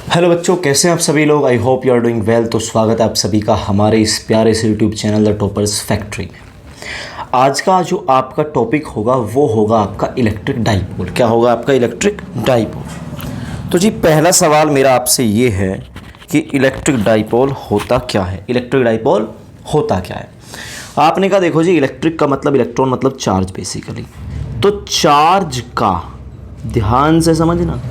Hello बच्चों, कैसे हैं आप सभी लोग। I hope you are doing well. तो स्वागत है आप सभी का हमारे इस प्यारे से YouTube channel the toppers factory में। आज का जो आपका टॉपिक होगा वो होगा आपका इलेक्ट्रिक डाइपोल। क्या होगा आपका इलेक्ट्रिक डाइपोल। तो जी पहला सवाल मेरा आपसे ये है कि इलेक्ट्रिक डाइपोल होता क्या है। इलेक्ट्रिक डाइपोल होता क्या है। आपने कहा देखो जी, इलेक्ट्रिक का मतलब इलेक्ट्रॉन मतलब चार्ज बेसिकली। तो चार्ज का, ध्यान से समझना,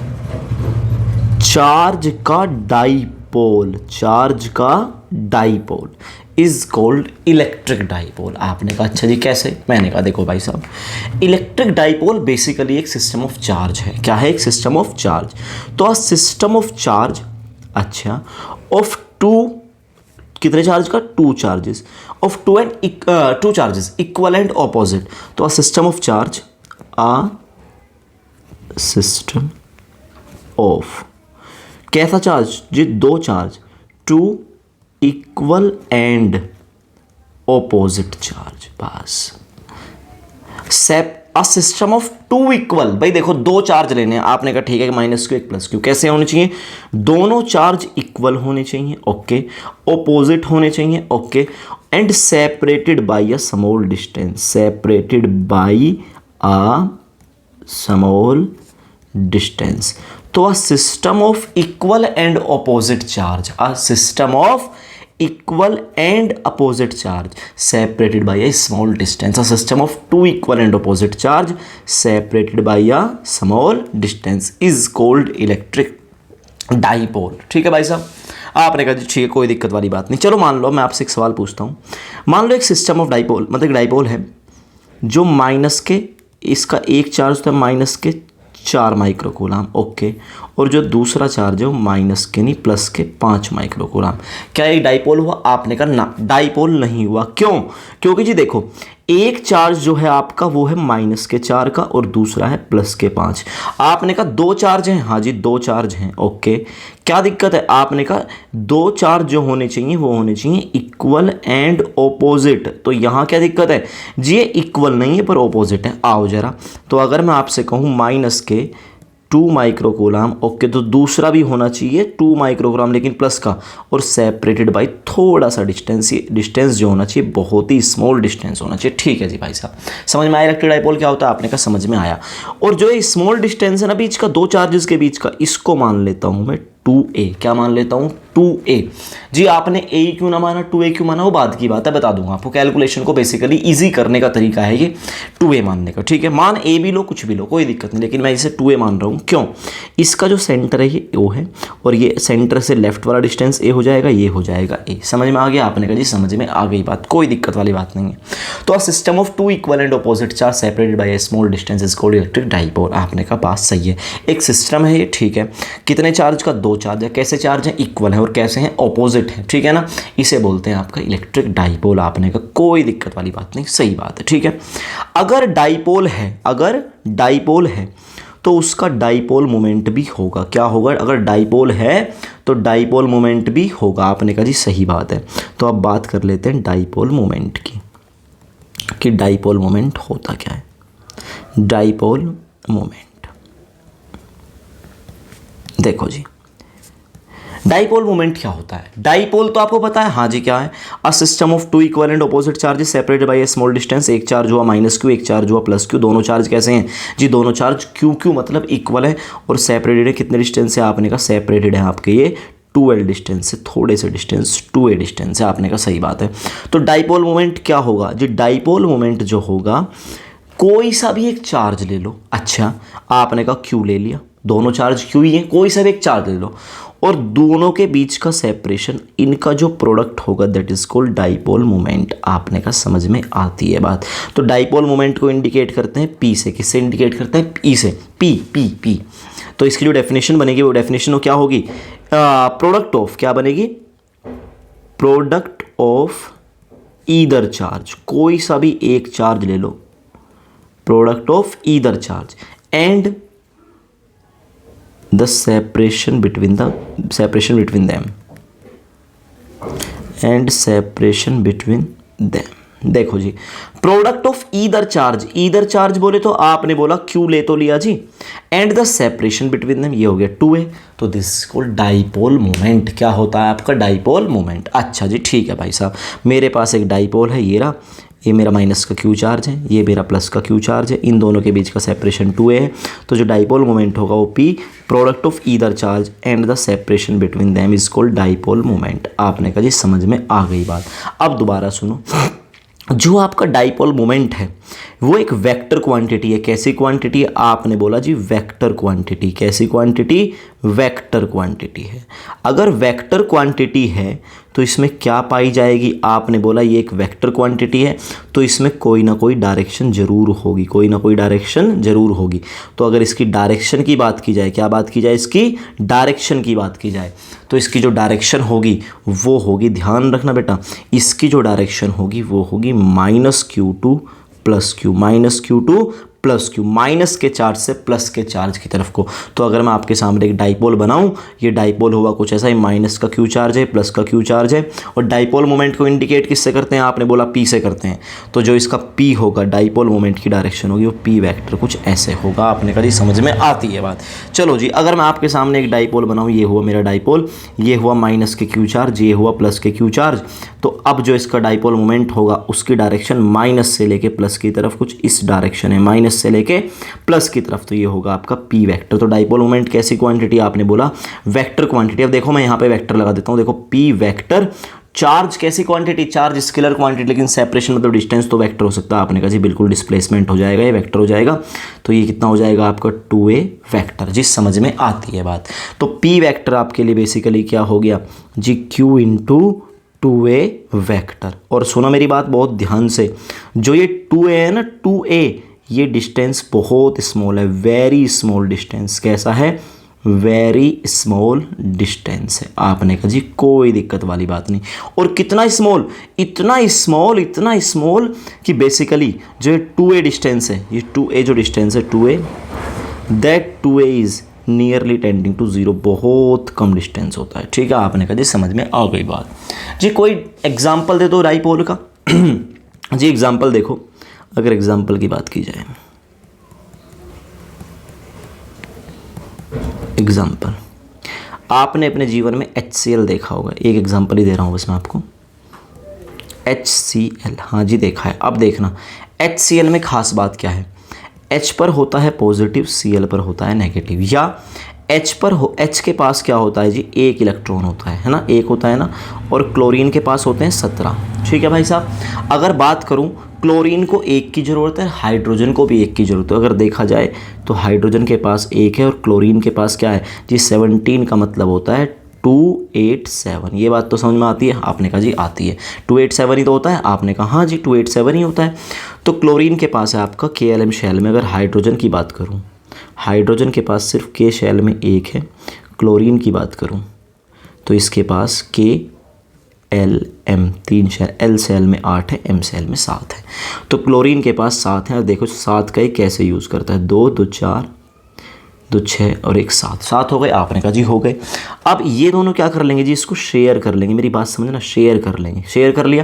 चार्ज का डाइपोल, चार्ज का dipole is called electric dipole. आपने कहा अच्छा जी कैसे। मैंने कहा देखो भाई साहब, इलेक्ट्रिक डाइपोल बेसिकली एक सिस्टम ऑफ चार्ज है। क्या है? एक सिस्टम ऑफ चार्ज। तो अ सिस्टम ऑफ चार्ज, अच्छा, ऑफ टू, कितने चार्ज का? Two charges, of two charges equal and opposite. तो a system of charge, a system of, कैसा चार्ज जी? दो चार्ज, two equal and opposite charge. बस a system of two equal. भाई देखो दो चार्ज लेने हैं, आपने कहा ठीक है, माइनस क्यू एक प्लस क्यू। कैसे होने चाहिए? दोनों चार्ज इक्वल होने चाहिए, ओके, ऑपोजिट होने चाहिए, okay, and separated by a small distance, separated by a small distance. तो a system of equal and opposite charge, a system of equal and opposite charge separated by a small distance, a system of two equal and opposite charge separated by a small distance is called electric dipole. ठीक है भाई साहब। आपने कहा ठीक है, कोई दिक्कत वाली बात नहीं। चलो मान लो मैं आपसे एक सवाल पूछता हूँ। मान लो एक सिस्टम ऑफ डाइपोल, मतलब डाइपोल है जो माइनस के, इसका एक चार्ज होता है माइनस के 4 माइक्रोकूलम, ओके, और जो दूसरा चार्ज है वो माइनस के नहीं प्लस के 5 माइक्रोकूलम। क्या ये डाइपोल हुआ? आपने कहा ना, डाइपोल नहीं हुआ। क्यों? क्योंकि जी देखो, एक चार्ज जो है आपका वो है माइनस के 4 का और दूसरा है प्लस के 5। आपने कहा दो चार्ज हैं, हाँ जी दो चार्ज हैं, ओके। क्या दिक्कत है? आपने कहा दो चार्ज जो होने चाहिए वो होने चाहिए इक्वल एंड ऑपोजिट। तो यहाँ क्या दिक्कत है जी? ये इक्वल नहीं है पर ऑपोजिट है। आओ जरा, तो अगर मैं आपसे कहूँ माइनस के 2 माइक्रोकूलम, ओके, तो दूसरा भी होना चाहिए 2 माइक्रोकूलम लेकिन प्लस का, और सेपरेटेड बाय थोड़ा सा डिस्टेंस। ये डिस्टेंस जो होना चाहिए बहुत ही स्मॉल डिस्टेंस होना चाहिए। ठीक है जी भाई साहब, समझ में आया इलेक्ट्रिक डाइपोल क्या होता है? आपने कहा समझ में आया। और जो ये स्मॉल डिस्टेंस है ना बीच का, दो चार्जेस के बीच का, इसको मान लेता हूं मैं 2a। क्या मान लेता हूं? 2a। जी आपने a क्यों ना माना, 2a क्यों माना, वो बात की बात है, बता दूंगा आपको। कैलकुलेशन को बेसिकली इजी करने का तरीका है ये 2a मानने का। ठीक है, मान a भी लो, कुछ भी लो, कोई दिक्कत नहीं, लेकिन मैं इसे 2a मान रहा हूँ। क्यों? इसका जो सेंटर है ये o है, और ये सेंटर से लेफ्ट वाला डिस्टेंस a हो जाएगा, ये हो जाएगा a। समझ में आ गया? आपने कहा जी समझ में आ गई बात, कोई दिक्कत वाली बात नहीं है। तो a system of two equal and opposite charge separated by a small distance is called electric dipole. आपने कहा बात सही है। एक सिस्टम है ये, ठीक है, कितने चार्ज का? दो चार्ज है। कैसे चार्ज है? इक्वल है, और कैसे हैं? ऑपोजिट है। ठीक है ना, इसे बोलते हैं आपका इलेक्ट्रिक डाइपोल। आपने कहा कोई दिक्कत वाली बात नहीं, सही बात है। ठीक है, अगर डाइपोल है, अगर डाइपोल है तो उसका डाइपोल मोमेंट भी होगा। क्या होगा? अगर डाइपोल है तो डाइपोल मोमेंट भी होगा। आपने कहा जी सही बात है। तो अब बात कर लेते हैं डाइपोल मोमेंट की, कि डाइपोल मोमेंट होता क्या है। डाइपोल मोमेंट देखो जी, डाइपोल मोमेंट क्या होता है? डाइपोल तो आपको पता है, हाँ जी क्या है? A system of two equal and opposite charges separated by a small distance. एक चार्ज हुआ माइनस क्यू, एक चार्ज हुआ प्लस क्यू। दोनों चार्ज कैसे हैं जी? दोनों चार्ज क्यू क्यू मतलब इक्वल है, और सेपरेटेड है कितने डिस्टेंस से? आपने कहा सेपरेटेड है आपके ये 2l डिस्टेंस से, थोड़े से डिस्टेंस 2a डिस्टेंस है। आपने कहा सही बात है। तो डाइपोल मोमेंट क्या होगा जी? डाइपोल मोमेंट जो होगा, कोई सा भी एक चार्ज ले लो, अच्छा, आपने कहा क्यू ले लिया, दोनों चार्ज क्यू ही है, कोई सा भी एक चार्ज ले लो, और दोनों के बीच का सेपरेशन, इनका जो प्रोडक्ट होगा that is called dipole moment. आपने कहा समझ में आती है बात। तो डाइपोल मोमेंट को इंडिकेट करते हैं पी से। किससे इंडिकेट करते हैं? पी से। P P P. तो इसकी जो डेफिनेशन बनेगी वो डेफिनेशन क्या होगी? प्रोडक्ट ऑफ, क्या बनेगी? प्रोडक्ट ऑफ ईदर चार्ज, कोई सा भी एक चार्ज ले लो, product of either charge and the separation between them and separation between them। देखो जी, प्रोडक्ट ऑफ ईदर चार्ज बोले तो आपने बोला क्यू ले तो लिया जी, and the separation between them ये हो गया 2a, तो this is called dipole moment. क्या होता है आपका डाइपोल मोमेंट। अच्छा जी ठीक है भाई साहब, मेरे पास एक डाइपोल है, ये रहा, ये मेरा माइनस का क्यू चार्ज है, ये मेरा प्लस का क्यू चार्ज है, इन दोनों के बीच का सेपरेशन 2a है, तो जो डाइपोल मोमेंट होगा वो p product of either charge and the separation between them is called dipole moment. आपने कहा जी समझ में आ गई बात। अब दोबारा सुनो, जो आपका डाइपोल मोमेंट है वो एक वेक्टर क्वांटिटी है। कैसी क्वांटिटी है? आपने बोला जी वेक्टर क्वांटिटी। कैसी क्वांटिटी? वेक्टर क्वांटिटी है। अगर वेक्टर क्वांटिटी है तो इसमें क्या पाई जाएगी? आपने बोला ये एक वेक्टर क्वांटिटी है तो इसमें कोई ना कोई डायरेक्शन जरूर होगी, कोई ना कोई डायरेक्शन जरूर होगी। तो अगर इसकी डायरेक्शन की बात की जाए, क्या बात की जाए? इसकी डायरेक्शन की बात की जाए, तो इसकी जो डायरेक्शन होगी वो होगी, ध्यान रखना बेटा, इसकी जो डायरेक्शन होगी वो होगी -q2 + q, -q2 + q, minus के चार्ज से प्लस के चार्ज की तरफ को। तो अगर मैं आपके सामने एक डाइपोल बनाऊं, ये डाइपोल हुआ कुछ ऐसा ही, माइनस का क्यू चार्ज है, प्लस का क्यू चार्ज है, और डाइपोल मोमेंट को इंडिकेट किससे करते हैं? आपने बोला p से करते हैं। तो जो इसका p होगा, डाइपोल मोमेंट की डायरेक्शन होगी वो p वेक्टर कुछ ऐसे होगा। आपने कहा जी समझ में आती है बात। चलो जी, अगर मैं आपके सामने एक डाइपोल बनाऊँ, ये हुआ मेरा डाइपोल, ये हुआ माइनस के क्यू चार्ज, ये हुआ प्लस के क्यू चार्ज, तो अब जो इसका डाइपोल मोमेंट होगा उसकी डायरेक्शन माइनस से लेके प्लस की तरफ कुछ इस डायरेक्शन है, माइनस से लेके प्लस की तरफ, तो ये होगा आपका p वेक्टर। तो डाइपोल मोमेंट कैसी क्वांटिटी? आपने बोला वेक्टर क्वांटिटी। अब देखो मैं यहाँ पे वेक्टर लगा देता हूँ, देखो p वेक्टर। चार्ज कैसी क्वांटिटी? चार्ज स्केलर क्वांटिटी, लेकिन सेपरेशन मतलब डिस्टेंस तो वेक्टर हो सकता है। आपने कहा जी बिल्कुल डिस्प्लेसमेंट हो जाएगा, ये वेक्टर हो जाएगा, तो ये कितना हो जाएगा आपका 2a वेक्टर। जिस समझ में आती है बात। तो p वेक्टर आपके लिए बेसिकली क्या हो गया जी? q × 2a vector. और सुनो मेरी बात बहुत ध्यान से, जो ये 2a है ना, 2a, ये डिस्टेंस बहुत स्मॉल है, वेरी स्मॉल डिस्टेंस। कैसा है? वेरी स्मॉल डिस्टेंस है। आपने कहा जी कोई दिक्कत वाली बात नहीं। और कितना स्मॉल? इतना स्मॉल, इतना स्मॉल कि बेसिकली जो 2a डिस्टेंस है, ये 2a जो डिस्टेंस है 2a, that 2a is nearly tending to 0, बहुत कम डिस्टेंस होता है। ठीक है, आपने कहा जी समझ में आ गई बात। जी कोई एग्जाम्पल दे दो डाइपोल का। जी एग्जाम्पल देखो, अगर एग्जाम्पल की बात की जाए, एग्जाम्पल आपने अपने जीवन में HCl देखा होगा। एक एग्जाम्पल ही दे रहा हूँ बस मैं आपको, HCl। हाँ जी देखा है। अब देखना HCl में खास बात क्या है? H पर होता है पॉजिटिव, Cl पर होता है नेगेटिव। या H के पास क्या होता है जी? एक इलेक्ट्रॉन होता है ना, एक होता है ना, और क्लोरीन के पास होते हैं 17। ठीक है भाई साहब। अगर बात करूं, क्लोरीन को एक की ज़रूरत है, हाइड्रोजन को भी एक की ज़रूरत है। अगर देखा जाए तो हाइड्रोजन के पास एक है और क्लोरीन के पास क्या है जी? 17 का मतलब होता है 287। ये बात तो समझ में आती है? आपने कहा जी आती है। 287 ही तो होता है। आपने कहा हाँ जी 287 ही होता है। तो क्लोरीन के पास है आपका KLM शेल में। अगर हाइड्रोजन की बात करूँ, हाइड्रोजन के पास सिर्फ K शेल में एक है। क्लोरीन की बात करूँ तो इसके पास KLM 3 शेल, L शेल में 8 है, M शेल में 7 है। तो क्लोरीन के पास 7 है। और देखो 7 का ही कैसे यूज़ करता है, 2 2 4 2 6 और 1 7 हो गए। आपने कहा जी हो गए। अब ये दोनों क्या कर लेंगे जी? इसको शेयर कर लेंगे। मेरी बात समझना, शेयर कर लेंगे। शेयर कर लिया।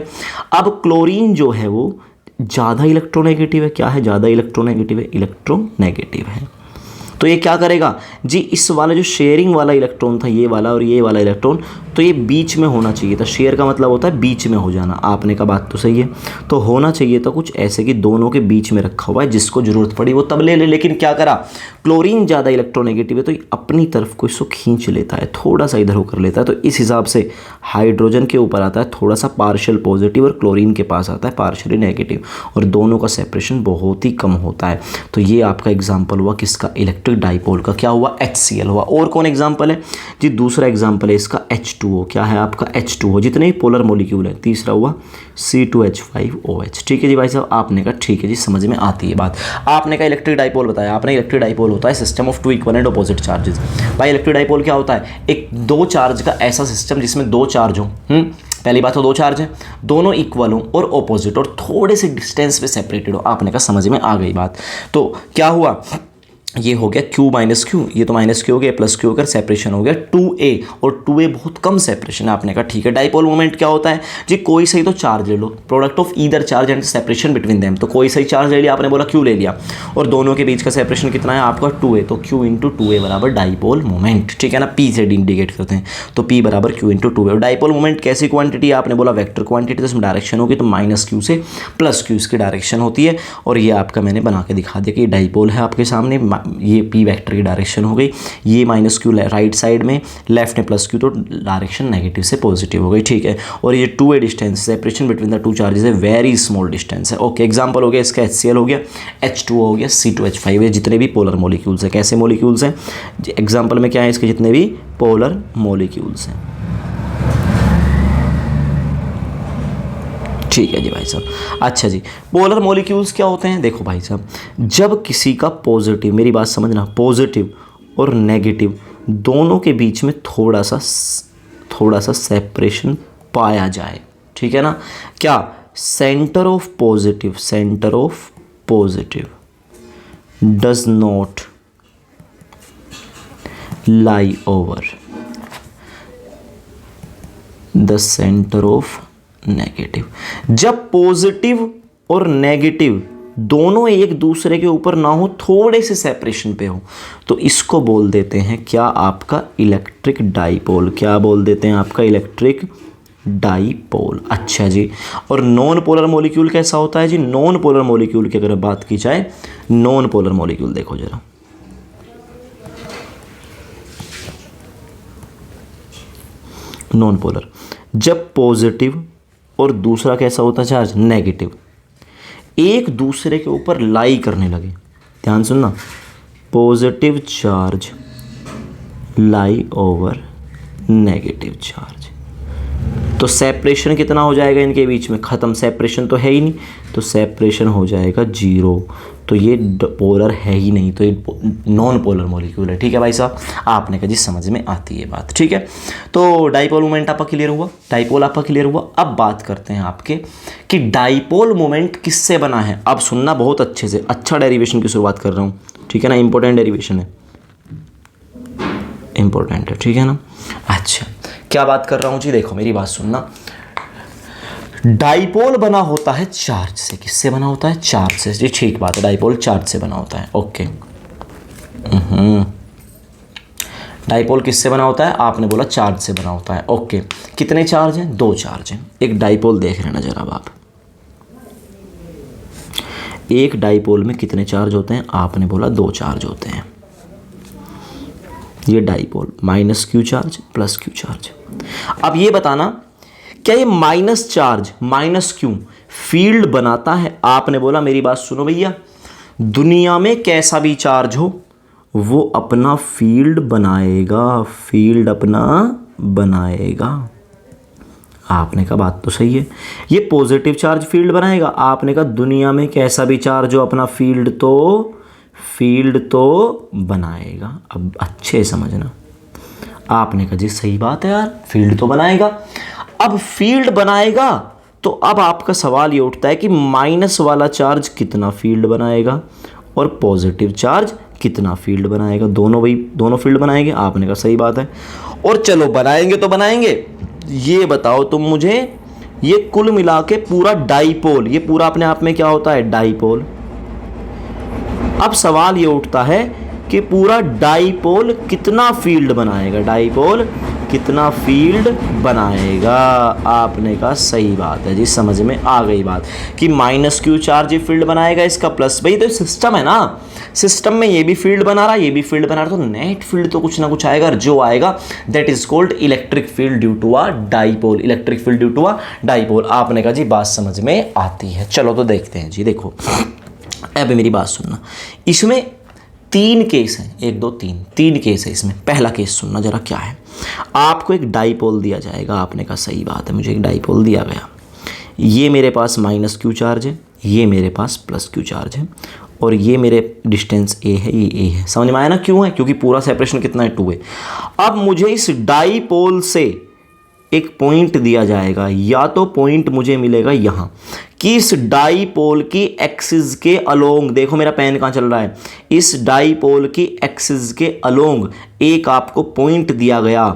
अब क्लोरीन जो है वो ज़्यादा इलेक्ट्रोनेगेटिव है। क्या है? ज़्यादा इलेक्ट्रोनेगेटिव है, इलेक्ट्रोनेगेटिव है। तो ये क्या करेगा जी? इस वाला जो शेयरिंग वाला इलेक्ट्रॉन था, ये वाला और ये वाला इलेक्ट्रॉन, तो ये बीच में होना चाहिए था। शेयर का मतलब होता है बीच में हो जाना। आपने का बात तो सही है। तो होना चाहिए था कुछ ऐसे कि दोनों के बीच में रखा हुआ है, जिसको ज़रूरत पड़ी वो तब ले ले। लेकिन क्या करा? क्लोरीन ज़्यादा इलेक्ट्रोनेगेटिव है तो ये अपनी तरफ को इसको खींच लेता है, थोड़ा सा इधर होकर लेता है। तो इस हिसाब से हाइड्रोजन के ऊपर आता है थोड़ा सा पार्शियल पॉजिटिव और क्लोरीन के पास आता है पार्शियली नेगेटिव, और दोनों का सेपरेशन बहुत ही कम होता है। तो ये आपका एग्जाम्पल हुआ किसका? इलेक्ट्रिक डाइपोल का। क्या हुआ? HCl हुआ। और कौन एग्जाम्पल है जी? दूसरा एग्जाम्पल है इसका H2O। क्या है आपका? H2O। जितने ही पोलर मॉलिक्यूल है। तीसरा हुआ C2H5OH। ठीक है जी भाई साहब। आपने कहा ठीक है जी समझ में आती है बात। आपने कहा इलेक्ट्रिक डाइपोल बताया आपने। इलेक्ट्रिक डाइपोल होता है system of 2 equal and opposite charges. भाई इलेक्ट्रिक डाइपोल क्या होता है? एक 2 चार्ज का ऐसा सिस्टम जिसमें 2 चार्ज हो। पहली बात तो 2 चार्ज हैं, दोनों इक्वल हो और ऑपोजिट और थोड़े से डिस्टेंस पे सेपरेटेड हो। आपने कहा समझ में आ गई बात। तो क्या हुआ? ये हो गया Q माइनस क्यू, ये तो माइनस क्यू हो गया, प्लस क्यू होकर सेपरेशन हो गया 2a, और 2a बहुत कम सेपरेशन है। आपने कहा ठीक है। डाइपोल मोमेंट क्या होता है जी, कोई सही तो चार्ज ले लो, product of either charge and separation between them, तो कोई सही चार्ज ले लिया, आपने बोला Q ले लिया, और दोनों के बीच का सेपरेशन कितना है आपका 2a, तो Q इंटू 2a बराबर डाइपोल मोमेंट, ठीक है ना। P से इंडिकेट करते हैं, तो P बराबर Q इंटू 2a। और डाइपोल मोमेंट कैसी क्वांटिटी है, आपने बोला वेक्टर क्वांटिटी, तो इसमें डायरेक्शन होगी, तो माइनस क्यू से प्लस क्यू इसकी डायरेक्शन होती है। और ये आपका मैंने बना के दिखा दिया कि डाइपोल है आपके सामने, ये P वेक्टर की डायरेक्शन हो गई, ये माइनस क्यू राइट साइड में, लेफ्ट में प्लस क्यू, तो डायरेक्शन नेगेटिव से पॉजिटिव हो गई, ठीक है। और ये 2a distance, separation between the two charges है, वेरी स्मॉल डिस्टेंस है। ओके, एग्जांपल हो गया इसका HCl हो गया, H2O हो गया, C2H5 है, जितने भी पोलर मॉलिक्यूल्स हैं। कैसे मॉलिक्यूल्स हैं एग्जांपल में, क्या है इसके, जितने भी पोलर मॉलिक्यूल्स हैं, ठीक है जी भाई साहब। अच्छा जी, पोलर मॉलिक्यूल्स क्या होते हैं, देखो भाई साहब, जब किसी का पॉजिटिव, मेरी बात समझना, पॉजिटिव और नेगेटिव दोनों के बीच में थोड़ा सा सेपरेशन पाया जाए, ठीक है ना, क्या centre of positive does not lie over the centre of negative. जब पॉजिटिव और नेगेटिव दोनों एक दूसरे के ऊपर ना हो, थोड़े से सेपरेशन पे हो, तो इसको बोल देते हैं क्या, आपका इलेक्ट्रिक डाइपोल। क्या बोल देते हैं, आपका इलेक्ट्रिक डाइपोल। अच्छा जी, और नॉन पोलर मॉलिक्यूल कैसा होता है जी, नॉन पोलर मॉलिक्यूल की अगर बात की जाए, नॉन पोलर मॉलिक्यूल देखो जरा, नॉन पोलर, जब पॉजिटिव और दूसरा कैसा होता है चार्ज, नेगेटिव, एक दूसरे के ऊपर लाई करने लगे, ध्यान सुनना, पॉजिटिव चार्ज लाई ओवर नेगेटिव चार्ज, तो सेपरेशन कितना हो जाएगा इनके बीच में, ख़त्म, सेपरेशन तो है ही नहीं, तो सेपरेशन हो जाएगा 0, तो ये पोलर है ही नहीं, तो ये नॉन पोलर मॉलिक्यूल है, ठीक है भाई साहब। आपने कहा जी समझ में आती है बात, ठीक है। तो डाइपोल मोमेंट आपका क्लियर हुआ, डाइपोल आपका क्लियर हुआ। अब बात करते हैं आपके कि डाइपोल मोमेंट किससे बना है। अब सुनना बहुत अच्छे से, अच्छा डेरिवेशन की शुरुआत कर रहा हूँ, ठीक है ना, इंपॉर्टेंट डेरिवेशन है, इंपॉर्टेंट है, ठीक है ना। अच्छा, क्या बात कर रहा हूँ जी, देखो मेरी बात सुनना, डाइपोल बना होता है चार्ज से। किससे बना होता है, चार्ज से जी, ठीक बात है, डाइपोल चार्ज से बना होता है। ओके, डाइपोल किससे बना होता है, आपने बोला चार्ज से बना होता है। ओके, कितने चार्ज हैं, 2 चार्ज हैं। एक डाइपोल देख लेना जरा अब आप, एक डाइपोल में कितने चार्ज होते हैं, आपने बोला 2 चार्ज होते हैं। ये dipole, minus Q charge plus q charge. अब ये बताना, क्या ये minus charge, minus Q field बनाता है, आपने बोला, मेरी बात सुनो भैया, दुनिया में कैसा भी चार्ज हो वो अपना फील्ड बनाएगा, फील्ड अपना बनाएगा। आपने कहा बात तो सही है, ये पॉजिटिव चार्ज फील्ड बनाएगा, आपने कहा दुनिया में कैसा भी चार्ज हो अपना फील्ड तो बनाएगा। अब अच्छे समझना, आपने कहा जी सही बात है यार, फील्ड तो बनाएगा। अब फील्ड बनाएगा तो अब आपका सवाल ये उठता है कि माइनस वाला चार्ज कितना फील्ड बनाएगा और पॉजिटिव चार्ज कितना फील्ड बनाएगा, दोनों फील्ड बनाएंगे। आपने कहा सही बात है, और चलो बनाएंगे तो बनाएंगे, ये बताओ तुम मुझे, ये कुल मिला के पूरा डाइपोल, ये पूरा अपने आप में क्या होता है, डाइपोल। अब सवाल ये उठता है कि पूरा डाइपोल कितना फील्ड बनाएगा, डाइपोल कितना फील्ड बनाएगा। आपने कहा सही बात है जी, समझ में आ गई बात कि माइनस क्यू चार्ज फील्ड बनाएगा इसका, प्लस भाई तो सिस्टम है ना, सिस्टम में ये भी फील्ड बना रहा, ये भी फील्ड बना रहा, तो नेट फील्ड तो कुछ ना कुछ आएगा, जो आएगा that is called electric field due to a dipole, electric field due to a dipole. आपने कहा जी बात समझ में आती है, चलो तो देखते हैं जी। देखो अब मेरी बात सुनना, इसमें 3 केस हैं, 1 2 3 केस है इसमें। पहला केस सुनना जरा क्या है, आपको एक डाइपोल दिया जाएगा, आपने कहा सही बात है, मुझे एक डाइपोल दिया गया, ये मेरे पास माइनस क्यू चार्ज है, ये मेरे पास प्लस क्यू चार्ज है, और ये मेरे डिस्टेंस ए है, ये ए है, समझ में आया ना, क्यों है, क्योंकि पूरा सेपरेशन कितना है, 2 है। अब मुझे इस डाइपोल से एक पॉइंट दिया जाएगा, या तो पॉइंट मुझे मिलेगा यहाँ कि इस डाईपोल की एक्सिस के अलोंग, देखो मेरा पेन कहाँ चल रहा है, इस डाईपोल की एक्सिस के अलोंग एक आपको पॉइंट दिया गया,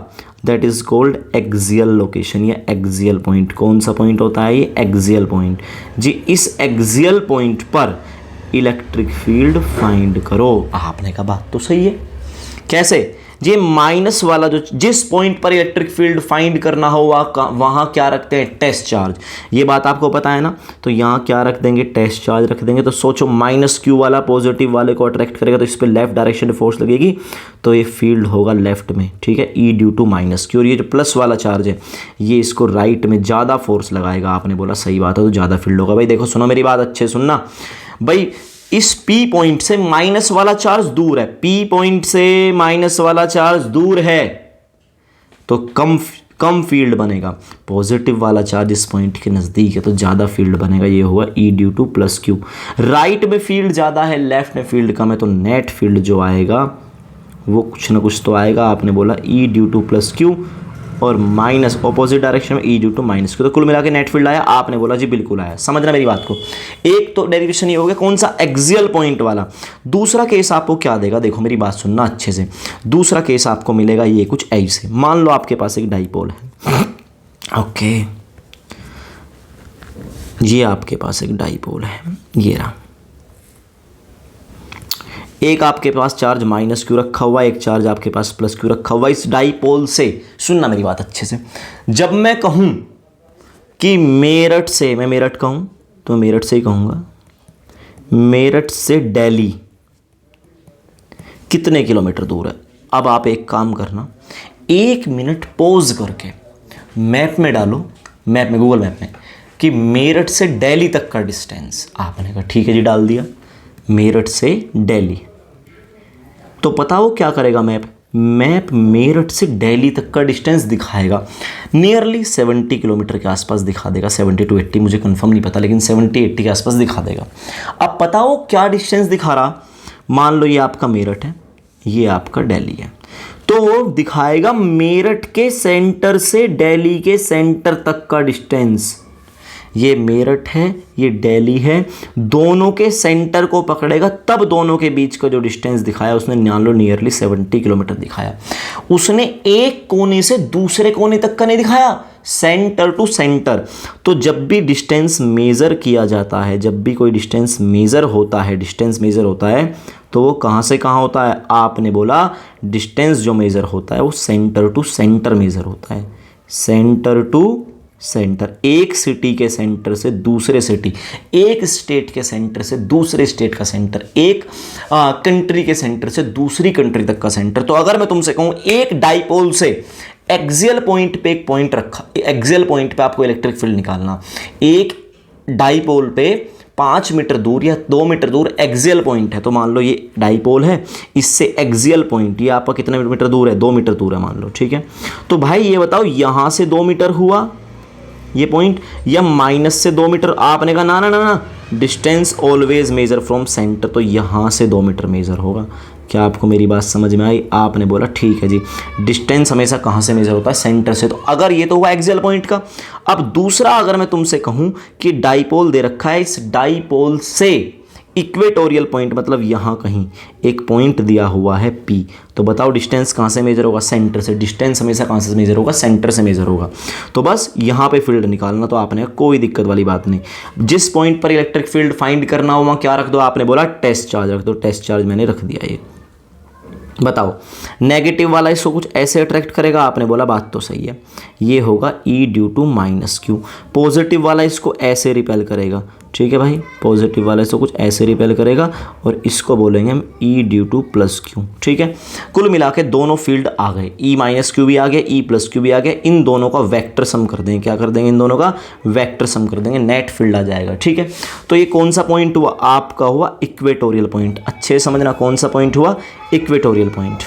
that is called axial location या एक्सियल पॉइंट। कौन सा पॉइंट होता है ये? एक्सियल पॉइंट जी। इस एक्सियल पॉइंट पर इलेक्ट्रिक फील्ड फाइंड करो। आपने कहा बात तो सही है, कैसे जी? माइनस वाला जो जिस पॉइंट पर इलेक्ट्रिक फील्ड फाइंड करना हो वहां क्या रखते हैं? Test charge. ये बात आपको पता है ना, तो यहाँ क्या रख देंगे? टेस्ट चार्ज रख देंगे। तो सोचो माइनस क्यू वाला पॉजिटिव वाले को अट्रैक्ट करेगा तो इस पर लेफ्ट डायरेक्शन में फोर्स लगेगी, तो ये फील्ड होगा लेफ्ट में, ठीक है, E due to minus q. और ये जो प्लस वाला चार्ज है ये इसको राइट में ज़्यादा फोर्स लगाएगा। आपने बोला सही बात है, तो ज़्यादा फील्ड होगा। भाई देखो सुनो मेरी बात अच्छे सुनना भाई, इस P पॉइंट से माइनस वाला चार्ज दूर है, P पॉइंट से माइनस वाला चार्ज दूर है, तो कम फील्ड बनेगा। पॉजिटिव वाला चार्ज इस पॉइंट के नज़दीक है तो ज़्यादा फील्ड बनेगा, ये होगा E due to plus Q. Right में फील्ड ज़्यादा है, लेफ्ट में फील्ड कम है, तो नेट फील्ड जो आएगा वो कुछ ना कुछ तो आएगा। आपने बोला E due to plus q और माइनस ऑपोजिट डायरेक्शन में E due to minus q, तो कुल मिला के नेट फील्ड आया। आपने बोला जी बिल्कुल आया। समझना मेरी बात को। एक तो डेरिवेशन ये हो गया कौन सा? एक्सियल पॉइंट वाला। दूसरा केस आपको क्या देगा? देखो मेरी बात सुनना अच्छे से। दूसरा केस आपको मिलेगा ये कुछ ऐसे, मान लो आपके पास एक डाईपोल है, ओके, ये आपके पास एक डाईपोल है, ये रहा। एक आपके पास चार्ज माइनस क्यू रखा हुआ है, एक चार्ज आपके पास प्लस क्यू रखा हुआ है। इस डाईपोल से, सुनना मेरी बात अच्छे से, जब मैं कहूं कि मेरठ से, मैं मेरठ कहूं तो मेरठ से ही कहूंगा, मेरठ से दिल्ली कितने किलोमीटर दूर है? अब आप एक काम करना, 1 मिनट पॉज करके मैप में डालो, मैप में, गूगल मैप में, कि मेरठ से दिल्ली तक का डिस्टेंस। आपने कहा ठीक है जी, डाल दिया मेरठ से दिल्ली। तो पता वो क्या करेगा? मैप मेरठ से दिल्ली तक का डिस्टेंस दिखाएगा, नियरली 70 किलोमीटर के आसपास दिखा देगा, 70 to 80, मुझे कंफर्म नहीं पता, लेकिन 70-80 के आसपास दिखा देगा। अब पता वो क्या डिस्टेंस दिखा रहा? मान लो ये आपका मेरठ है, ये आपका दिल्ली है, तो वो दिखाएगा मेरठ के सेंटर से दिल्ली के सेंटर तक का डिस्टेंस। ये मेरठ है, ये दिल्ली है, दोनों के सेंटर को पकड़ेगा, तब दोनों के बीच का जो डिस्टेंस दिखाया उसने मान लो नियरली 70 किलोमीटर दिखाया। उसने एक कोने से दूसरे कोने तक का नहीं दिखाया, सेंटर टू सेंटर। तो जब भी डिस्टेंस मेज़र किया जाता है, जब भी कोई डिस्टेंस मेज़र होता है, तो वो कहाँ से कहाँ होता है? आपने बोला डिस्टेंस जो मेज़र होता है वो सेंटर टू सेंटर मेज़र होता है, सेंटर टू सेंटर। एक सिटी के सेंटर से दूसरे सिटी, एक स्टेट के सेंटर से दूसरे स्टेट का सेंटर, एक कंट्री के सेंटर से दूसरी कंट्री तक का सेंटर। तो अगर मैं तुमसे कहूँ एक डाईपोल से एक्सियल पॉइंट पे एक पॉइंट रखा, एक्सियल पॉइंट पे आपको इलेक्ट्रिक फील्ड निकालना, एक डाईपोल पे 5 मीटर दूर या 2 मीटर दूर एक्सियल पॉइंट है, तो मान लो ये डाईपोल है, इससे एक्सियल पॉइंट ये आपका कितने मीटर दूर है? 2 मीटर दूर है मान लो, ठीक है। तो भाई ये बताओ यहाँ से 2 मीटर हुआ ये पॉइंट, या माइनस से 2 मीटर? आपने कहा ना ना ना ना, distance always measure from centre, तो यहाँ से 2 मीटर मेजर होगा। क्या आपको मेरी बात समझ में आई? आपने बोला ठीक है जी, डिस्टेंस हमेशा कहाँ से मेजर होता है? सेंटर से। तो अगर ये तो हुआ एक्सियल पॉइंट का। अब दूसरा, अगर मैं तुमसे कहूँ कि डाईपोल दे रखा है, इस डाईपोल से इक्वेटोरियल पॉइंट, मतलब यहाँ कहीं एक पॉइंट दिया हुआ है P, तो बताओ डिस्टेंस कहाँ से मेजर होगा? सेंटर से। डिस्टेंस हमेशा कहाँ से मेजर होगा? सेंटर से मेजर होगा। तो बस यहाँ पे फील्ड निकालना, तो आपने कोई दिक्कत वाली बात नहीं। जिस पॉइंट पर इलेक्ट्रिक फील्ड फाइंड करना हो वहाँ क्या रख दो? आपने बोला टेस्ट चार्ज रख दो, टेस्ट चार्ज मैंने रख दिया। ये बताओ नेगेटिव वाला इसको कुछ ऐसे अट्रैक्ट करेगा, आपने बोला बात तो सही है, ये होगा E due to minus q. Positive वाला इसको ऐसे रिपेल करेगा, ठीक है भाई, पॉजिटिव वाले से कुछ ऐसे रिपेल करेगा और इसको बोलेंगे हम E due to plus Q, ठीक है। कुल मिला के दोनों फील्ड आ गए, E माइनस क्यू भी आ गया, E प्लस क्यू भी आ गया। इन दोनों का वेक्टर सम कर देंगे, क्या कर देंगे? इन दोनों का वेक्टर सम कर देंगे, नेट फील्ड आ जाएगा, ठीक है। तो ये कौन सा पॉइंट हुआ? आपका हुआ इक्वेटोरियल पॉइंट। अच्छे समझना कौन सा पॉइंट हुआ? इक्वेटोरियल पॉइंट,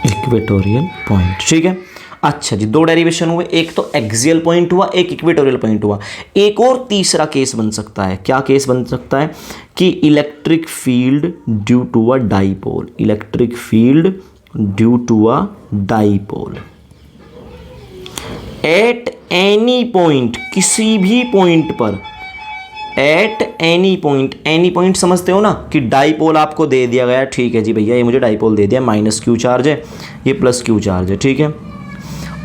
इक्वेटोरियल पॉइंट, ठीक है। अच्छा जी, दो डेरिवेशन हुए, एक तो एक्सियल पॉइंट हुआ, एक इक्वेटोरियल पॉइंट हुआ। एक और तीसरा केस बन सकता है, क्या केस बन सकता है? कि electric field due to a dipole, electric field due to a dipole, at any point, किसी भी पॉइंट पर, एट एनी पॉइंट समझते हो ना कि डाइपोल आपको दे दिया गया, ठीक है जी भैया ये मुझे डाइपोल दे दिया, माइनस क्यू चार्ज है, ये प्लस क्यू चार्ज है, ठीक है।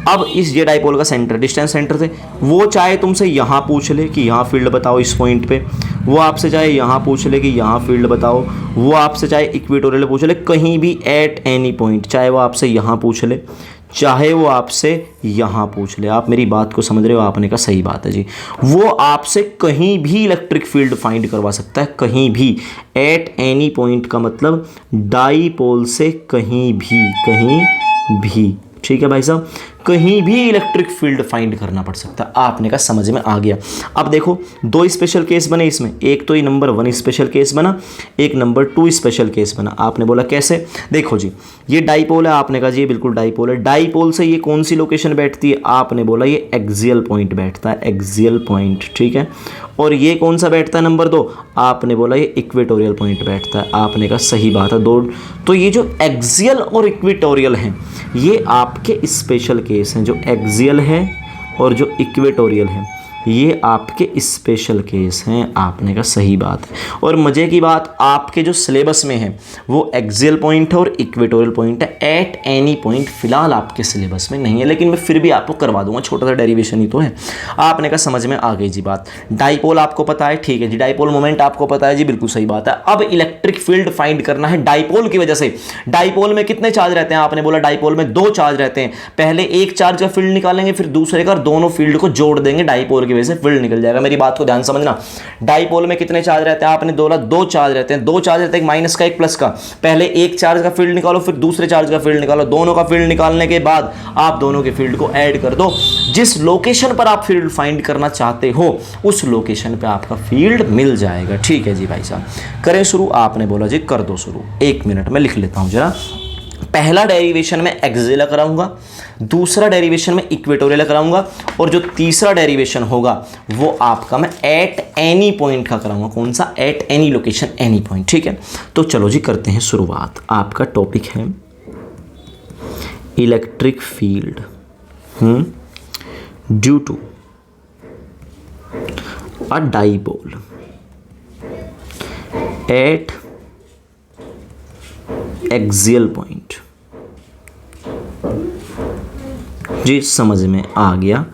अब इस ये डाइपोल का सेंटर, डिस्टेंस सेंटर से, वो चाहे तुमसे यहाँ पूछ ले कि यहाँ फील्ड बताओ इस पॉइंट पे, वो आपसे चाहे यहाँ पूछ ले कि यहाँ फील्ड बताओ, वो आपसे चाहे इक्वेटोरियल पूछ ले, कहीं भी एट एनी पॉइंट, चाहे वो आपसे यहाँ पूछ ले, चाहे वो आपसे यहाँ पूछ ले, आप मेरी बात को समझ रहे हो? आपने कहा सही बात है जी, वो आपसे कहीं भी इलेक्ट्रिक फील्ड फाइंड करवा सकता है, कहीं भी, एट एनी पॉइंट का मतलब डाइपोल से कहीं भी, ठीक है भाई साहब, कहीं भी इलेक्ट्रिक फील्ड फाइंड करना पड़ सकता है। आपने कहा समझ में आ गया। अब देखो दो स्पेशल केस बने इसमें, एक तो ये नंबर 1 स्पेशल केस बना, एक नंबर 2 स्पेशल केस बना। आपने बोला कैसे? देखो जी ये डाइपोल है, आपने कहा जी ये बिल्कुल डाइपोल है, डाइपोल से ये कौन सी लोकेशन बैठती है? आपने बोला ये एक्सियल पॉइंट बैठता है, एक्सियल पॉइंट, ठीक है। और ये कौन सा बैठता है नंबर 2? आपने बोला ये इक्वेटोरियल पॉइंट बैठता है। आपने कहा सही बात है, दो। तो ये जो एक्सियल और इक्वेटोरियल हैं ये आपके स्पेशल केस हैं, जो एक्सियल है और जो इक्वेटोरियल है ये आपके स्पेशल केस हैं। आपने कहा सही बात है। और मज़े की बात, आपके जो सिलेबस में है वो एक्सियल पॉइंट है और इक्वेटोरियल पॉइंट है, एट एनी पॉइंट फिलहाल आपके सिलेबस में नहीं है, लेकिन मैं फिर भी आपको करवा दूंगा, छोटा सा डेरिवेशन ही तो है। आपने कहा समझ में आ गई जी बात। डाइपोल आपको पता है, ठीक है जी, डाइपोल मोमेंट आपको पता है जी, बिल्कुल सही बात है। अब इलेक्ट्रिक फील्ड फाइंड करना है डाइपोल की वजह से। डाइपोल में कितने चार्ज रहते हैं? आपने बोला डाइपोल में 2 चार्ज रहते हैं। पहले एक चार्ज का फील्ड निकालेंगे, फिर दूसरे का, और दोनों फील्ड को जोड़ देंगे डाइपोल वजह से फील्ड निकल जाएगा। मेरी बात को ध्यान समझना। डाइपोल में कितने चार्ज रहते हैं? आपने बोला 2 चार्ज रहते हैं। 2 चार्ज रहते हैं, एक माइनस का एक प्लस का। पहले एक चार्ज का फील्ड निकालो, फिर दूसरे चार्ज का फील्ड निकालो। दोनों का फील्ड निकालने के बाद आप दोनों के फील्ड को ऐड कर दो। जिस लोकेशन पर आप फील्ड फाइंड करना चाहते हो उस लोकेशन पे आपका फील्ड मिल जाएगा। ठीक है जी भाई साहब, करें शुरू? आपने बोला जी कर दो शुरू। 1 मिनट में लिख लेता हूं जरा। पहला डेरिवेशन में एक्सियल कराऊंगा, दूसरा डेरिवेशन में इक्वेटोरियल कराऊंगा, और जो तीसरा डेरिवेशन होगा वो आपका मैं एट एनी पॉइंट का कराऊंगा। कौन सा? At any location, any point. ठीक है, तो चलो जी करते हैं शुरुआत। आपका टॉपिक है electric field due to a dipole at axial point. जी समझ में आ गया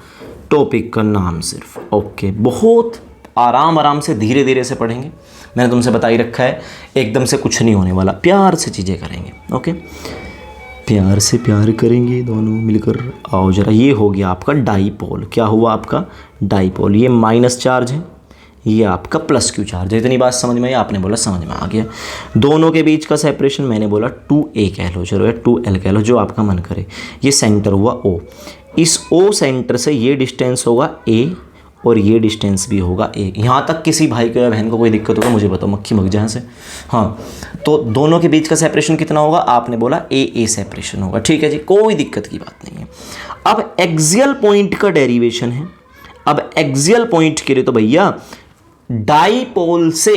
टॉपिक का नाम सिर्फ। ओके, बहुत आराम से धीरे धीरे से पढ़ेंगे। मैंने तुमसे बता ही रखा है एकदम से कुछ नहीं होने वाला, प्यार से चीज़ें करेंगे। ओके, प्यार से प्यार करेंगे दोनों मिलकर। आओ जरा, ये हो गया आपका डाइपोल। क्या हुआ आपका? डाइपोल। ये माइनस चार्ज है, ये आपका प्लस क्यू चार्ज है। इतनी बात समझ में आई? आपने बोला समझ में आ गया। दोनों के बीच का सेपरेशन मैंने बोला 2a कह लो, चलो या 2l कह लो, जो आपका मन करे। ये सेंटर हुआ O, इस O सेंटर से ये डिस्टेंस होगा a और ये डिस्टेंस भी होगा a। यहाँ तक किसी भाई को या बहन को कोई दिक्कत होगा मुझे बताओ, मक्खी मग जहाँ से। हाँ, तो दोनों के बीच का सेपरेशन कितना होगा? आपने बोला a सेपरेशन होगा। ठीक है जी, कोई दिक्कत की बात नहीं है। अब एक्सियल पॉइंट का डेरिवेशन है। अब एक्सियल पॉइंट के लिए तो भैया डाइपोल से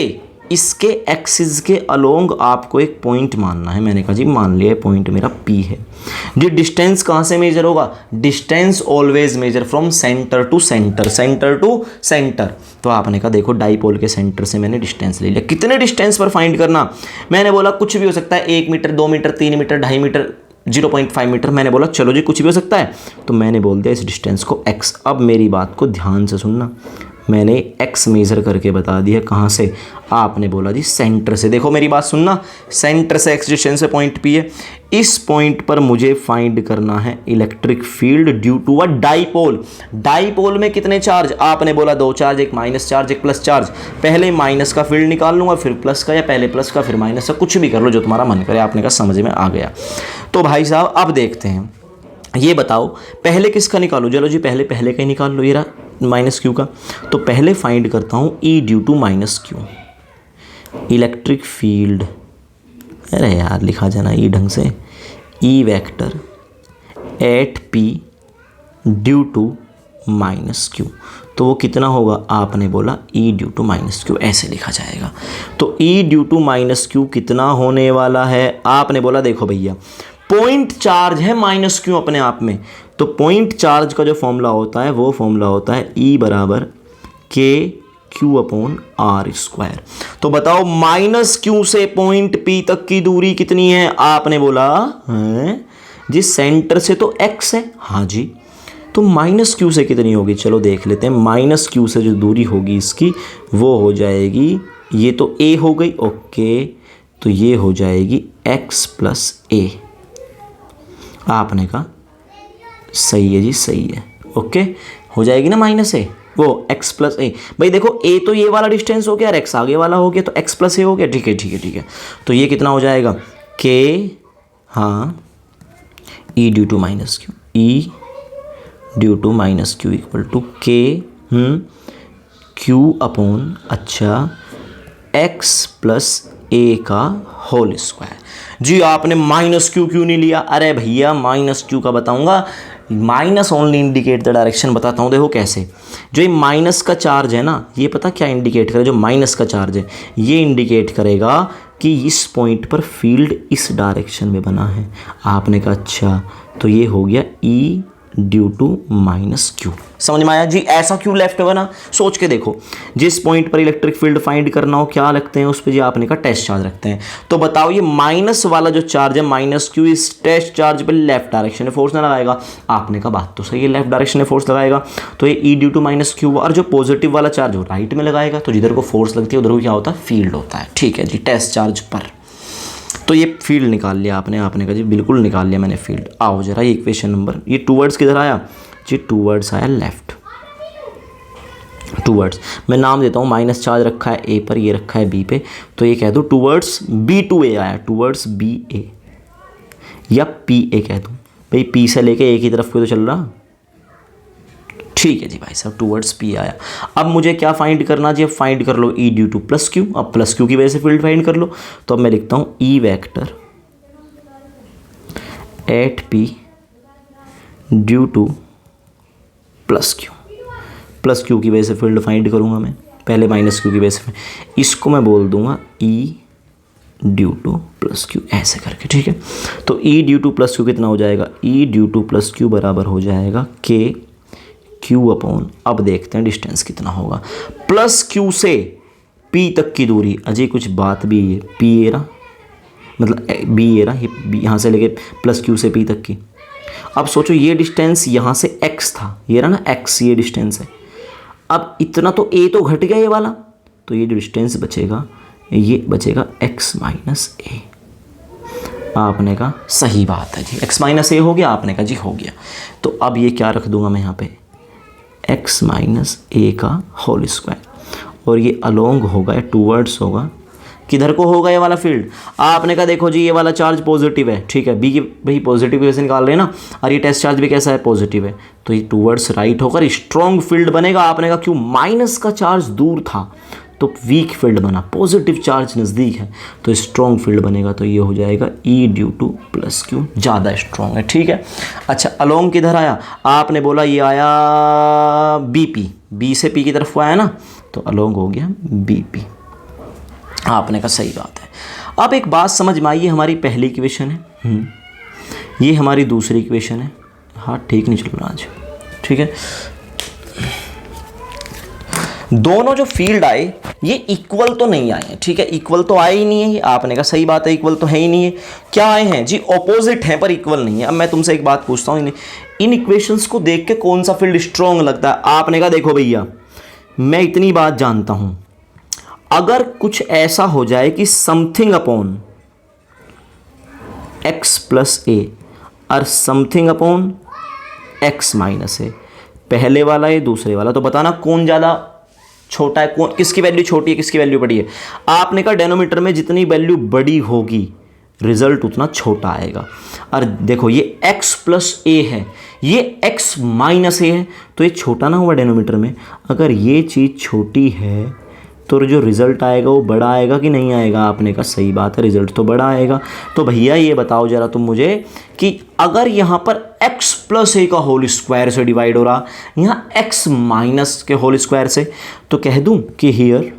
इसके एक्सिस के अलोंग आपको एक पॉइंट मानना है। मैंने कहा जी मान लिया पॉइंट मेरा P है। ये डिस्टेंस कहाँ से मेजर होगा? Distance always measure from centre to centre, centre to centre. तो आपने कहा देखो डाइपोल के सेंटर से मैंने डिस्टेंस ले लिया। कितने डिस्टेंस पर फाइंड करना? मैंने बोला कुछ भी हो सकता है, 1 metre, 2 metre, 3 metre, 2.5 metre, 0.5 metre. मैंने बोला चलो जी कुछ भी हो सकता है, तो मैंने बोल दिया इस डिस्टेंस को x। अब मेरी बात को ध्यान से सुनना, मैंने x मेज़र करके बता दिया। कहाँ से? आपने बोला जी सेंटर से। देखो मेरी बात सुनना, सेंटर से x डिस्टेंस से पॉइंट P है। इस पॉइंट पर मुझे फाइंड करना है electric field due to a dipole. Dipole में कितने चार्ज? आपने बोला 2 चार्ज, एक माइनस चार्ज, एक प्लस चार्ज। पहले माइनस का फील्ड निकाल लूँगा, फिर प्लस का, या पहले प्लस का फिर माइनस का, कुछ भी कर लो जो तुम्हारा मन करे। आपने कहा समझ में आ गया। तो भाई साहब अब देखते हैं, ये बताओ पहले किसका निकालूं? चलो जी पहले का ही निकाल लो, ये रहा माइनस क्यू का। तो पहले फाइंड करता हूँ E due to minus q, electric field. अरे यार लिखा जाना E ढंग से, E vector at P due to minus q. तो वो कितना होगा? आपने बोला E due to minus q, ऐसे लिखा जाएगा। तो E due to minus q कितना होने वाला है? आपने बोला देखो भैया पॉइंट चार्ज है माइनस क्यू अपने आप में, तो पॉइंट चार्ज का जो फॉर्मूला होता है वो फॉर्मूला होता है E बराबर के क्यू अपॉन आर स्क्वायर। तो बताओ माइनस क्यू से पॉइंट P तक की दूरी कितनी है? आपने बोला है जी सेंटर से तो x है, हाँ जी, तो माइनस क्यू से कितनी होगी? चलो देख लेते हैं। माइनस क्यू से जो दूरी होगी इसकी वो हो जाएगी, ये तो a हो गई, ओके, तो ये हो जाएगी x प्लस a। आपने कहा सही है जी, सही है, ओके, हो जाएगी ना माइनस ए, वो x प्लस ए। भाई देखो a तो ये वाला डिस्टेंस हो गया और x आगे वाला हो गया, तो x प्लस ए हो गया। ठीक है ठीक है ठीक है, तो ये कितना हो जाएगा? k, हाँ, e due to minus q, e due to minus q equal to k q upon, अच्छा, x प्लस ए का होल स्क्वायर। जी आपने माइनस क्यू क्यों नहीं लिया? अरे भैया माइनस क्यू का बताऊंगा, minus only indicate the direction. बताता हूँ, देखो कैसे। जो ये माइनस का चार्ज है ना, ये पता क्या इंडिकेट करे? जो माइनस का चार्ज है ये इंडिकेट करेगा कि इस पॉइंट पर फील्ड इस डायरेक्शन में बना है। आपने कहा अच्छा, तो ये हो गया E due to minus q. समझ में आया जी? ऐसा क्यों लेफ्ट बना? सोच के देखो, जिस पॉइंट पर इलेक्ट्रिक फील्ड फाइंड करना हो क्या लगते हैं उस पर? जी आपने का टेस्ट चार्ज रखते हैं। तो बताओ ये माइनस वाला जो चार्ज है माइनस क्यू, इस टेस्ट चार्ज पर लेफ्ट डायरेक्शन में फोर्स ना लगाएगा? आपने का बात तो सही है, लेफ्ट डायरेक्शन में फोर्स लगाएगा, तो ये ई ड्यू टू माइनस क्यू। और जो पॉजिटिव वाला चार्ज हो राइट में लगाएगा, तो जिधर को फोर्स लगती है उधर को क्या होता है? फील्ड होता है। ठीक है जी, टेस्ट चार्ज पर। तो ये फील्ड निकाल लिया आपने कहा जी बिल्कुल निकाल लिया मैंने फील्ड। आओ जरा ये इक्वेशन नंबर, ये टूवर्ड्स किधर आया जी? टूवर्ड्स आया लेफ्ट, टूवर्ड्स। मैं नाम देता हूँ, माइनस चार्ज रखा है ए पर, ये रखा है बी पे, तो ये कह दो टूवर्ड्स बी टू ए आया, टूवर्ड्स बी ए, या पी ए कह दूँ। भाई पी से लेके ए की तरफ कोई तो चल रहा। ठीक है जी भाई साहब, टूवर्ड्स पी आया। अब मुझे क्या फाइंड करना जी? अब फाइंड कर लो E due to plus Q. अब प्लस क्यू की वजह से फील्ड फाइंड कर लो, तो अब मैं लिखता हूँ E vector at P due to plus Q. Plus Q की वजह से फील्ड फाइंड करूँगा मैं, पहले माइनस क्यू की वजह से, इसको मैं बोल दूंगा E due to plus Q, ऐसे करके। ठीक है, तो E due to plus Q कितना हो जाएगा? E due to plus Q बराबर हो जाएगा K क्यू अपॉन, अब देखते हैं डिस्टेंस कितना होगा। प्लस क्यू से P तक की दूरी, अजय कुछ बात भी है, P ए रहा, मतलब B ए रहा, ये यहाँ से लेके प्लस क्यू से P तक की। अब सोचो ये डिस्टेंस यहाँ से x था, ये रहा ना x, ये डिस्टेंस है। अब इतना तो a तो घट गया ये वाला, तो ये जो डिस्टेंस बचेगा ये बचेगा x माइनस ए। आपने कहा सही बात है जी, x माइनस ए हो गया। आपने कहा जी हो गया। तो अब ये क्या रख दूंगा मैं यहाँ पे? x माइनस ए का होल स्क्वायर, और ये अलोंग होगा, टूवर्ड्स होगा, किधर को होगा ये वाला फील्ड? आपने कहा देखो जी ये वाला चार्ज पॉजिटिव है, ठीक है, बी की भाई पॉजिटिव की वजह से निकाल रहे हैं ना, और ये टेस्ट चार्ज भी कैसा है? पॉजिटिव है, तो ये टूवर्ड्स राइट होकर स्ट्रॉन्ग फील्ड बनेगा। आपने कहा क्यों? माइनस का चार्ज दूर था तो वीक फील्ड बना, पॉजिटिव चार्ज नज़दीक है तो स्ट्रॉन्ग फील्ड बनेगा। तो ये हो जाएगा E due to plus Q, ज़्यादा स्ट्रॉन्ग है। ठीक है, अच्छा अलोंग किधर आया? आपने बोला ये आया BP, B से P की तरफ आया ना, तो अलोंग हो गया BP। आपने कहा सही बात है। अब एक बात समझ में आई, ये हमारी पहली इक्वेशन है, ये हमारी दूसरी इक्वेशन है। हाँ ठीक नहीं चल रहा आज, ठीक है। दोनों जो फील्ड आए ये इक्वल तो नहीं आए हैं, ठीक है, इक्वल तो आए ही नहीं है। आपने कहा सही बात है, इक्वल तो है ही नहीं है। क्या आए हैं जी? ऑपोजिट हैं पर इक्वल नहीं है। अब मैं तुमसे एक बात पूछता हूँ, इन इक्वेशंस को देख के कौन सा फील्ड स्ट्रॉन्ग लगता है? आपने कहा देखो भैया मैं इतनी बात जानता हूँ, अगर कुछ ऐसा हो जाए कि समथिंग अपॉन x प्लस ए और समथिंग अपॉन x माइनस ए, पहले वाला है दूसरे वाला, तो बताना कौन ज़्यादा छोटा है, कौन किसकी वैल्यू छोटी है किसकी वैल्यू बड़ी है। आपने कहा डेनोमीटर में जितनी वैल्यू बड़ी होगी रिजल्ट उतना छोटा आएगा। और देखो ये x प्लस ए है, ये x माइनस ए है, तो ये छोटा ना हुआ डेनोमीटर में। अगर ये चीज़ छोटी है तो जो रिज़ल्ट आएगा वो बड़ा आएगा कि नहीं आएगा? आपने कहा सही बात है, रिज़ल्ट तो बड़ा आएगा। तो भैया ये बताओ ज़रा तुम मुझे कि अगर यहाँ पर x प्लस ए का होल स्क्वायर से डिवाइड हो रहा, यहाँ x माइनस के होल स्क्वायर से, तो कह दूँ कि here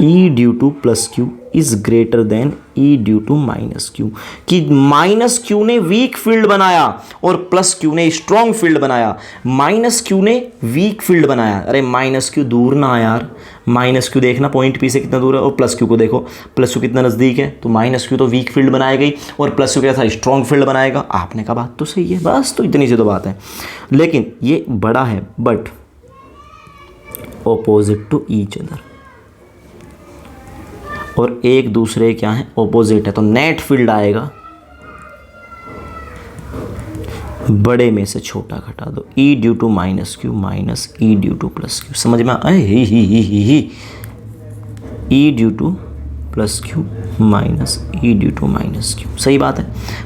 E due to plus q is greater than E due to minus q, कि माइनस क्यू ने वीक फील्ड बनाया और प्लस क्यू ने स्ट्रॉन्ग फील्ड बनाया। माइनस क्यू ने वीक फील्ड बनाया, अरे माइनस क्यू दूर ना यार, माइनस क्यू देखना पॉइंट पी से कितना दूर है, और प्लस क्यू को देखो, प्लस क्यू कितना नज़दीक है, तो माइनस क्यू तो वीक फील्ड बनाएगी और प्लस क्यू कैसा स्ट्रॉन्ग फील्ड बनाएगा। आपने कहा बात तो सही है, बस तो इतनी सी तो बात है। लेकिन ये बड़ा है but opposite to each other, और एक दूसरे क्या है, ऑपोजिट है, तो नेट फील्ड आएगा बड़े में से छोटा घटा दो, E due to minus q minus E due to plus q. समझ में आए, ही E due to plus q minus E due to minus q. सही बात है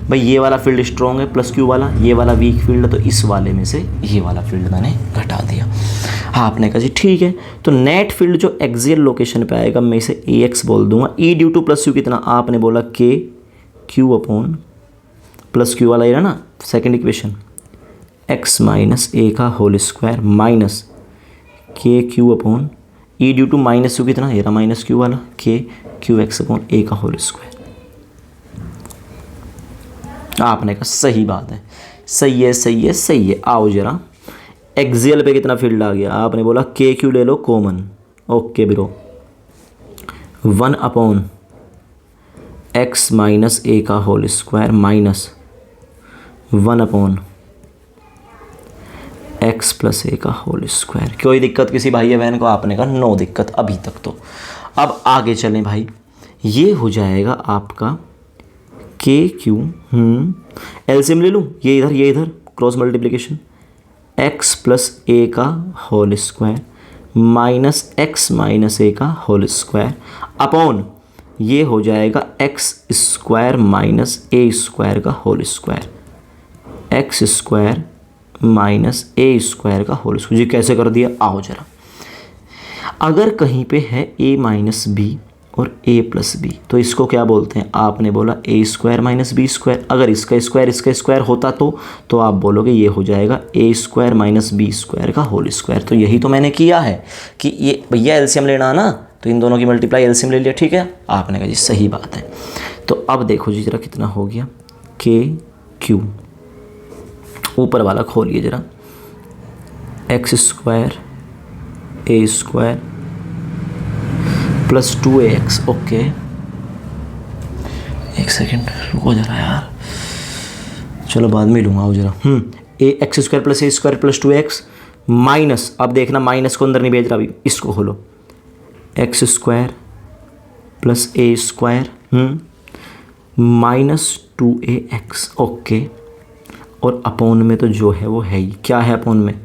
भाई, ये वाला फील्ड स्ट्रॉन्ग है प्लस क्यू वाला, ये वाला वीक फील्ड है, तो इस वाले में से ये वाला फील्ड मैंने घटा दिया। हाँ, आपने कहा जी ठीक है, तो नेट फील्ड जो एक्सियल लोकेशन पे आएगा मैं इसे ए एक्स बोल दूंगा। ई ड्यू टू प्लस क्यू कितना, आपने बोला के क्यू अपॉन प्लस क्यू वाला, ये ना second equation, x minus a का whole square minus k q upon E due to minus q कितना, ये रहा माइनस क्यू वाला, के क्यू एक्स अपॉन ए का होल स्क्वायर। आपने कहा सही बात है, सही है सही है सही है। आओ जरा एक्सियल पे कितना फील्ड आ गया, आपने बोला के क्यू ले लो common, okay bro, 1 upon x minus a का whole square minus 1 upon x plus a का होल स्क्वायर। कोई दिक्कत किसी भाई बहन को, आपने कहा नो दिक्कत अभी तक तो। अब आगे चलें भाई, ये हो जाएगा आपका के क्यू, एलसीएम ले लूँ, ये इधर cross multiplication, x plus a का whole square minus x minus a का होल स्क्वायर अपॉन ये हो जाएगा x square minus a square का whole square, x square minus a square का होल स्क्वायर। जी कैसे कर दिया, आओ जरा। अगर कहीं पे है a माइनस बी और a प्लस बी, तो इसको क्या बोलते हैं, आपने बोला a square minus b square. अगर इसका स्क्वायर होता तो आप बोलोगे ये हो जाएगा a square minus b square का होल स्क्वायर। तो यही तो मैंने किया है कि ये भैया एलसीएम लेना ना, तो इन दोनों की मल्टीप्लाई एलसीएम ले लिया, ठीक है। आपने कहा जी सही बात है। तो अब देखो जी जरा कितना हो गया, के क्यू, ऊपर वाला खोलिए जरा, एक्स स्क्वायर ए स्क्वायर प्लस 2ax, ओके एक सेकेंड रुको जरा यार, चलो बाद में लूँगा, आओ जरा। ए x square plus a square plus 2ax minus, अब देखना माइनस को अंदर नहीं भेज रहा अभी, इसको खोलो, x square plus a square minus 2ax, okay. और अपोन में तो जो है वो है ही, क्या है अपोन में,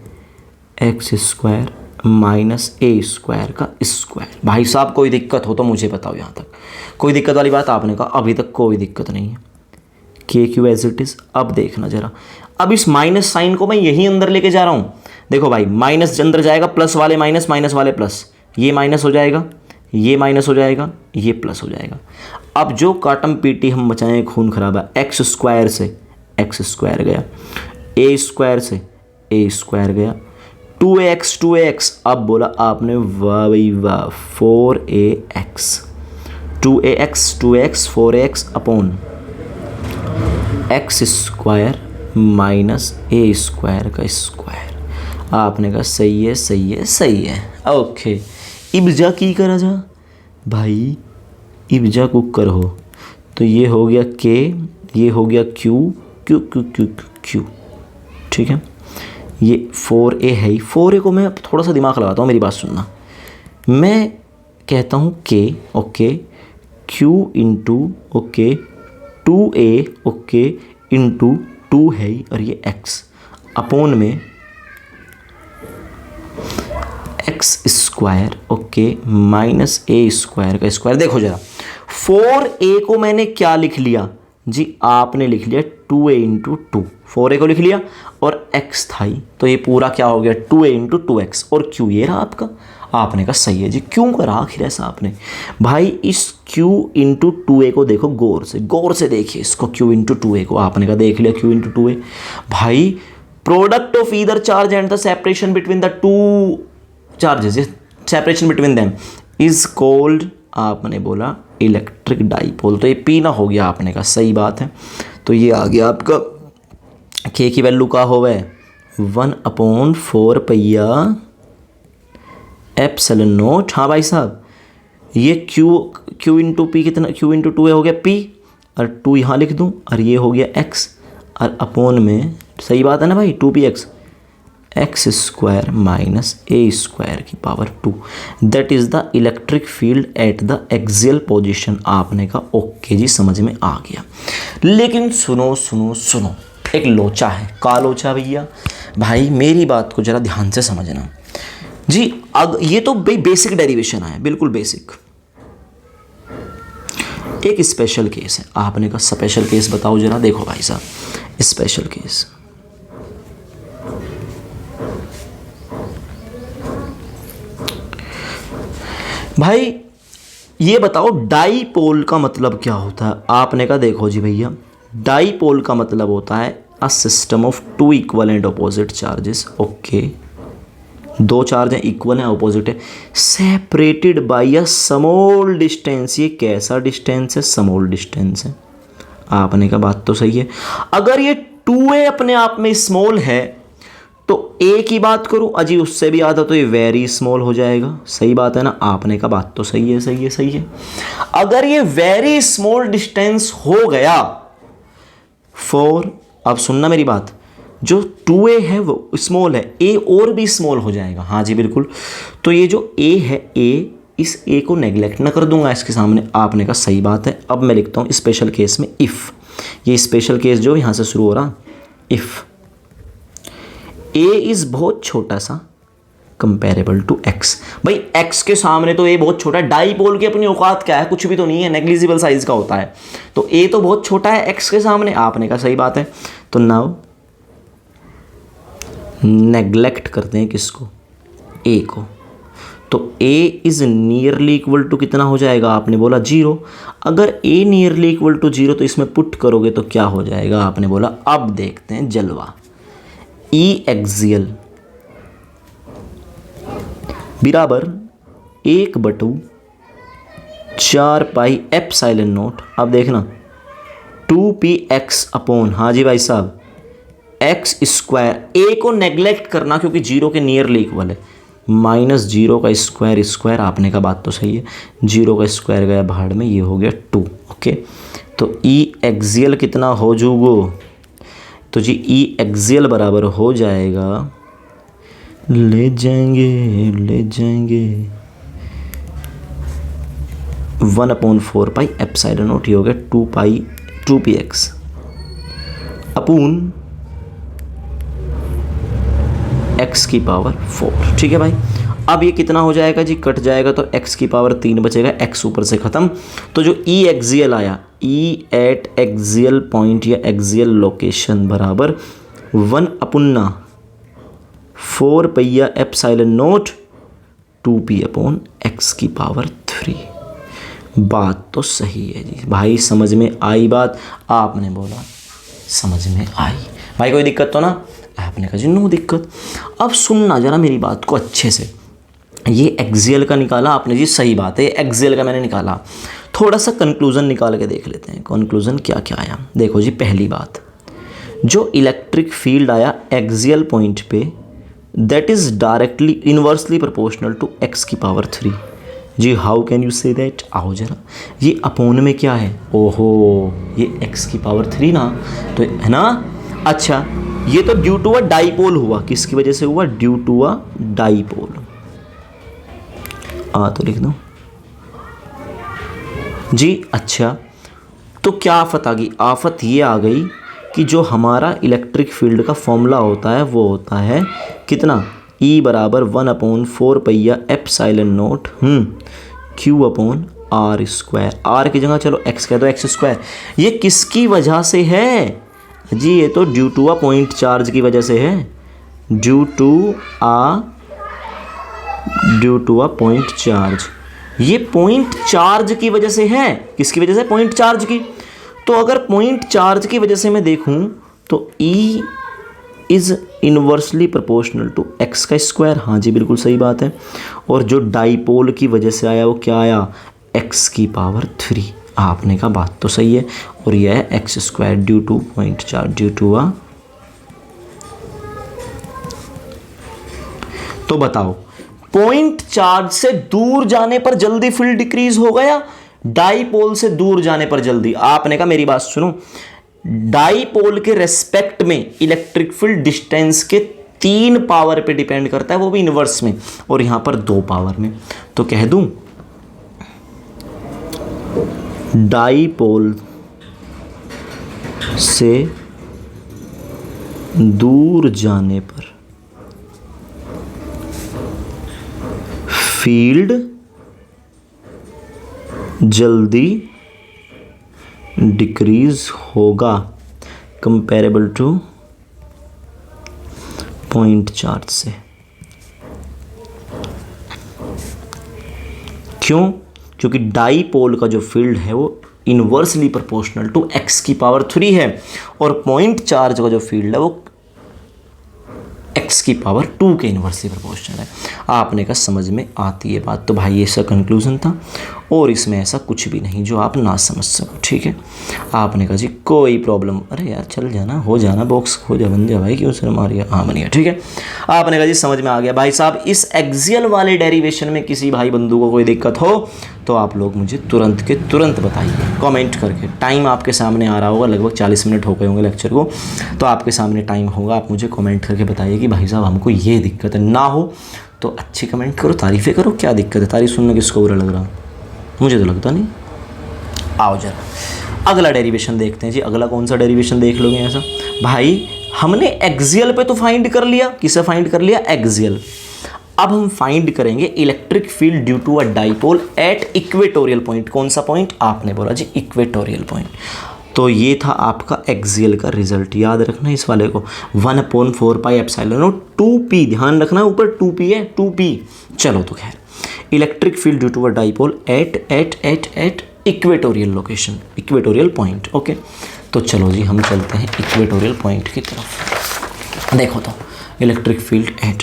x square minus a square का स्क्वायर। भाई साहब कोई दिक्कत हो तो मुझे बताओ, यहाँ तक कोई दिक्कत वाली बात आपने कहा, अभी तक कोई दिक्कत नहीं है, के क्यू एज इट इज़। अब देखना जरा, अब इस माइनस साइन को मैं यहीं अंदर लेके जा रहा हूँ। देखो भाई माइनस अंदर जाएगा, प्लस वाले माइनस, माइनस वाले प्लस, ये माइनस हो जाएगा, ये माइनस हो जाएगा, ये प्लस हो जाएगा। अब जो काटम पीटी हम बचाएं, खून खराब है, एक्स स्क्वायर से एक्स स्क्वायर गया, ए स्क्वायर से ए स्क्वायर गया, 2ax, अब बोला आपने वाह भाई वाह, 4ax, 2ax 4ax upon x square minus a square का स्क्वायर। आपने कहा सही है सही है सही है, ओके। इब्जा की करा जा भाई, इब्जा कुकर हो, तो ये हो गया के, ये हो गया Q Q Q Q Q, ठीक है। ये 4a है ही, 4a को मैं थोड़ा सा दिमाग लगाता हूँ, मेरी बात सुनना। मैं कहता हूँ के, okay, q into okay 2a okay into 2 है ही, और ये x अपोन में x square okay minus a square का स्क्वायर। देखो जरा 4a को मैंने क्या लिख लिया जी, आपने लिख लिया 2a इंटू 2, 4a को लिख लिया और x था ही, तो ये पूरा क्या हो गया 2a इंटू 2x, और q ये रहा आपका। आपने कहा सही है जी, क्यों करा आखिर ऐसा आपने भाई। इस q इंटू 2a को देखो गौर से देखिए इसको, q इंटू 2a को। आपने कहा देख लिया q इंटू 2a भाई, product of either charge and the separation between the two charges, separation between them is called आपने बोला इलेक्ट्रिक डाइपोल, तो ये पी ना हो गया आपने का, सही बात है। तो ये आ गया आपका के की वैल्यू का होवे 1/4 पहिया एप्सिलॉन नॉट। हाँ भाई साहब, ये क्यू इंटू पी कितना, क्यू इंटू 2 हो गया पी, और 2 यहाँ लिख दूँ, और ये हो गया एक्स, और अपोन में सही बात है ना भाई 2px x square minus a square की power 2, that is the electric field at the axial position. आपने कहा ओके जी, समझ में आ गया। लेकिन सुनो सुनो सुनो, एक लोचा है, का लोचा भैया, भाई मेरी बात को जरा ध्यान से समझना जी। अब ये तो भाई बेसिक डेरिवेशन है, बिल्कुल बेसिक। एक स्पेशल केस है, आपने कहा स्पेशल केस बताओ जरा। देखो भाई साहब, स्पेशल केस, भाई ये बताओ डाईपोल का मतलब क्या होता है। आपने कहा देखो जी भैया, डाईपोल का मतलब होता है a system of two equal and opposite charges. Okay, दो चार्ज हैं, इक्वल है, अपोजिट है, separated by a small distance. ये कैसा डिस्टेंस है? स्मॉल डिस्टेंस है। आपने कहा बात तो सही है। अगर ये 2a अपने आप में स्मॉल है तो a की बात करूं अजी, उससे भी आधा, तो ये वेरी स्मॉल हो जाएगा। सही बात है ना? आपने कहा बात तो सही है, सही है, सही है। अगर ये वेरी स्मॉल डिस्टेंस हो गया फॉर, अब सुनना मेरी बात, जो 2a है वो स्मॉल है, a और भी स्मॉल हो जाएगा। हाँ जी बिल्कुल। तो ये जो a है, a, इस a को नेग्लेक्ट ना कर दूंगा इसके सामने। आपने कहा सही बात है। अब मैं लिखता हूँ स्पेशल केस में इफ़, ये स्पेशल केस जो यहाँ से शुरू हो रहा, इफ़ a इज़ बहुत छोटा सा कंपेरेबल टू x। भाई x के सामने तो a बहुत छोटा है, डाईपोल की अपनी औकात क्या है? कुछ भी तो नहीं है, नेग्लिजिबल साइज का होता है। तो a तो बहुत छोटा है x के सामने। आपने कहा सही बात है। तो नाउ नेग्लेक्ट करते हैं किसको? a को। तो a is nearly equal to कितना हो जाएगा? आपने बोला 0। अगर a नियरली इक्वल टू 0 तो इसमें पुट करोगे तो क्या हो जाएगा? आपने बोला अब देखते हैं जलवा। E एक्सियल बराबर 1/4 पाई एप्सिलॉन नॉट। अब देखना 2px अपॉन, हाँ जी भाई साहब, एक्स स्क्वायर, a को नेग्लेक्ट करना क्योंकि 0 के नियरली इक्वल है, माइनस 0 का स्क्वायर स्क्वायर। आपने का बात तो सही है, 0 का स्क्वायर गया भाड़ में, ये हो गया 2। ओके, तो E एक्सियल कितना हो जूगो? तो जी E एक्सियल बराबर हो जाएगा, ले जाएंगे 1/4 पाई एप्सिलॉन नॉट, ये हो गया 2px अपून x की पावर 4। ठीक है भाई। अब ये कितना हो जाएगा जी? कट जाएगा तो x की पावर 3 बचेगा, x ऊपर से ख़त्म। तो जो E एक्सियल आया, E एट एक्सियल पॉइंट या एक्सियल लोकेशन बराबर 1/4 pi epsilon not 2p upon x की पावर 3। बात तो सही है जी भाई, समझ में आई बात? आपने बोला समझ में आई। भाई कोई दिक्कत तो ना? आपने कहा जी नो दिक्कत। अब सुनना जरा मेरी बात को अच्छे से। ये एक्सियल का निकाला आपने जी, सही बात है, एक्सियल का मैंने निकाला। थोड़ा सा कंक्लूजन निकाल के देख लेते हैं, कंक्लूजन क्या क्या आया। देखो जी, पहली बात, जो इलेक्ट्रिक फील्ड आया एक्सियल पॉइंट पे, that is directly inversely proportional to x की पावर 3। जी how can you say that? आओ जरा, ये अपोन में क्या है? ओहो, ये x की पावर 3 ना, तो है ना। अच्छा, ये तो ड्यू टू अ डाईपोल हुआ। किसकी वजह से हुआ? Due to a dipole. तो लिख दो जी। अच्छा, तो क्या आफत आ गई? आफत ये आ गई कि जो हमारा इलेक्ट्रिक फील्ड का फॉर्मूला होता है वो होता है कितना? E बराबर 1/4 pi epsilon naught Q upon r square. R की जगह चलो x कह दो, x स्क्वायर। ये किसकी वजह से है जी? ये तो due to a point charge की वजह से है, due to a point charge. ये पॉइंट चार्ज की वजह से है। किसकी वजह से? पॉइंट चार्ज की। तो अगर पॉइंट चार्ज की वजह से मैं देखूं तो E is inversely proportional to x का स्क्वायर। हाँ जी बिल्कुल सही बात है। और जो डाईपोल की वजह से आया वो क्या आया? एक्स की पावर 3। आपने कहा बात तो सही है, और यह है x square due to point charge due to a. तो बताओ पॉइंट चार्ज से दूर जाने पर जल्दी फील्ड डिक्रीज होगा या डाईपोल से दूर जाने पर जल्दी? आपने कहा मेरी बात सुनो, डाईपोल के रेस्पेक्ट में इलेक्ट्रिक फील्ड डिस्टेंस के 3 पावर पे डिपेंड करता है, वो भी इनवर्स में, और यहां पर 2 पावर में। तो कह दूं डाईपोल से दूर जाने पर फील्ड जल्दी डिक्रीज होगा कंपेरेबल टू पॉइंट चार्ज से। क्यों? क्योंकि डाईपोल का जो फील्ड है वो इनवर्सली प्रोपोर्शनल टू एक्स की पावर 3 है, और पॉइंट चार्ज का जो फील्ड है वो एक्स की पावर 2 के इनवर्सली प्रोपोर्शनल है। आपने कहा समझ में आती है बात। तो भाई ये इसका कंक्लूजन था, और इसमें ऐसा कुछ भी नहीं जो आप ना समझ सको। ठीक है, आपने कहा जी कोई प्रॉब्लम, अरे यार चल जाना, हो जाना, बॉक्स हो जा, बन जा भाई, क्यों सर मार गया? हाँ बन गया। ठीक है, आपने कहा जी समझ में आ गया। भाई साहब इस एक्सियल वाले डेरिवेशन में किसी भाई बंधु को कोई दिक्कत हो तो आप लोग मुझे तुरंत के तुरंत बताइए कमेंट करके। टाइम आपके सामने आ रहा होगा, लगभग 40 मिनट हो गए होंगे लेक्चर को, तो आपके सामने टाइम होगा, आप मुझे कमेंट करके बताइए कि भाई साहब हमको ये दिक्कत है। ना हो तो अच्छी कमेंट करो, तारीफ़ें करो, क्या दिक्कत है? तारीफ सुनने किसको बुरा लग रहा? मुझे तो लगता नहीं। आओ जरा अगला डेरिवेशन देखते हैं जी। अगला कौन सा डेरिवेशन देख लोगे ऐसा? भाई हमने एक्सियल पे तो फाइंड कर लिया, किसे फाइंड कर लिया? एक्सियल। अब हम फाइंड करेंगे electric field due to a dipole at equatorial point. कौन सा पॉइंट? आपने बोला जी इक्वेटोरियल पॉइंट। तो ये था आपका एक्सियल का रिजल्ट। याद रखना इस वाले को, 1/4 पाई एप्सिलॉन 2p, ध्यान रखना ऊपर 2p है, 2p। चलो तो खैर, electric field due to a dipole at equatorial location, equatorial point. Okay, तो चलो जी हम चलते हैं इक्वेटोरियल पॉइंट की तरफ। देखो तो electric field at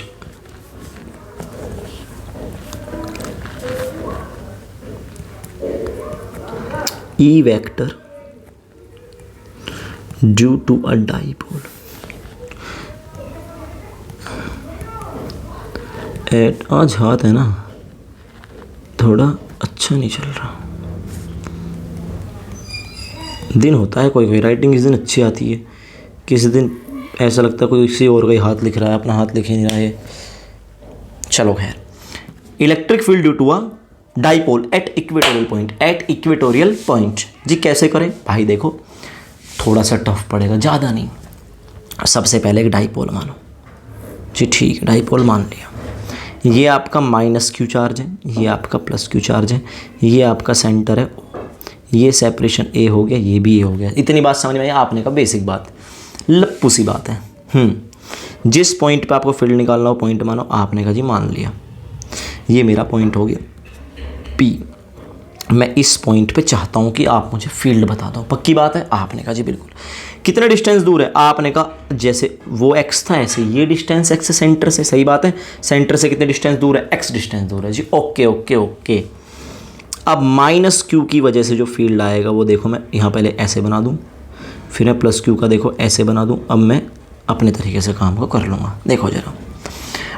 E vector due to a dipole at, आज हाथ है ना थोड़ा अच्छा नहीं चल रहा, दिन होता है कोई कोई, राइटिंग किसी दिन अच्छी आती है, किसी दिन ऐसा लगता है कोई किसी और का ही हाथ लिख रहा है, अपना हाथ लिख ही नहीं रहा है। चलो खैर, electric field due to a dipole at equatorial point, at equatorial point जी कैसे करें? भाई देखो थोड़ा सा टफ पड़ेगा, ज़्यादा नहीं। सबसे पहले एक डाईपोल मानो जी, ठीक है डाईपोल मान लिया। ये आपका -q चार्ज है, ये आपका +q चार्ज है, ये आपका सेंटर है, ये सेपरेशन A हो गया, ये भी A हो गया। इतनी बात समझ में आई? आपने कहा बेसिक बात, लप्पू सी बात है। जिस पॉइंट पे आपको फील्ड निकालना हो पॉइंट मानो। आपने कहा जी मान लिया, ये मेरा पॉइंट हो गया P। मैं इस पॉइंट पे चाहता हूँ कि आप मुझे फील्ड बता दो, पक्की बात है? आपने कहा जी बिल्कुल। कितना डिस्टेंस दूर है? आपने कहा जैसे वो x था ऐसे ये डिस्टेंस x से सेंटर से, सही बात है। सेंटर से कितने डिस्टेंस दूर है? x डिस्टेंस दूर है जी। Okay okay okay. अब -q की वजह से जो फील्ड आएगा वो देखो, मैं यहाँ पहले ऐसे बना दूँ, फिर मैं +q का देखो ऐसे बना दूँ। अब मैं अपने तरीके से काम को कर लूँगा। देखो जरा,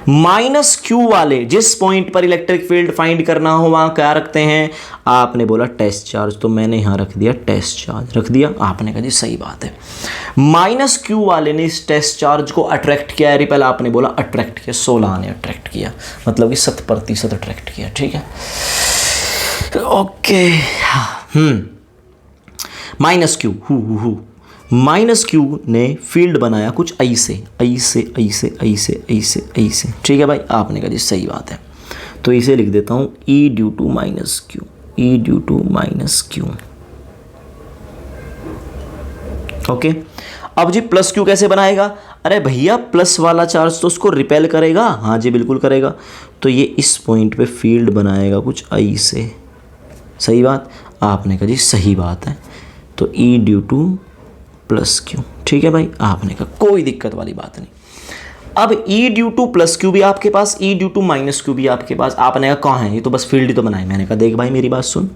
-q वाले जिस पॉइंट पर इलेक्ट्रिक फील्ड फाइंड करना हो वहाँ क्या रखते हैं? आपने बोला टेस्ट चार्ज, तो मैंने यहाँ रख दिया टेस्ट चार्ज, रख दिया। आपने कहा जी सही बात है। -q वाले ने इस टेस्ट चार्ज को अट्रैक्ट किया है, रिपेल आपने बोला अट्रैक्ट किया, 16 ने अट्रैक्ट किया, मतलब कि 7% अट्रैक्ट किया। ठीक है, ओके। -q -q ने फील्ड बनाया कुछ ऐसे ऐसे ऐसे ऐसे ऐसे ऐसे। ठीक है भाई, आपने कहा जी सही बात है, तो इसे लिख देता हूँ E due to -q, E due to -q। Okay, अब जी +q कैसे बनाएगा? अरे भैया प्लस वाला चार्ज तो उसको रिपेल करेगा। हाँ जी बिल्कुल करेगा, तो ये इस पॉइंट पे फील्ड बनाएगा कुछ ऐसे, सही बात। आपने कहा जी सही बात है, तो E ड्यू टू +q। ठीक है भाई, आपने कहा कोई दिक्कत वाली बात नहीं। अब ई ड्यू टू प्लस क्यू भी आपके पास, ई ड्यू टू माइनस क्यू भी आपके पास। आपने कहा कहाँ है, ये तो बस फील्ड ही तो बनाए। मैंने कहा देख भाई मेरी बात सुन,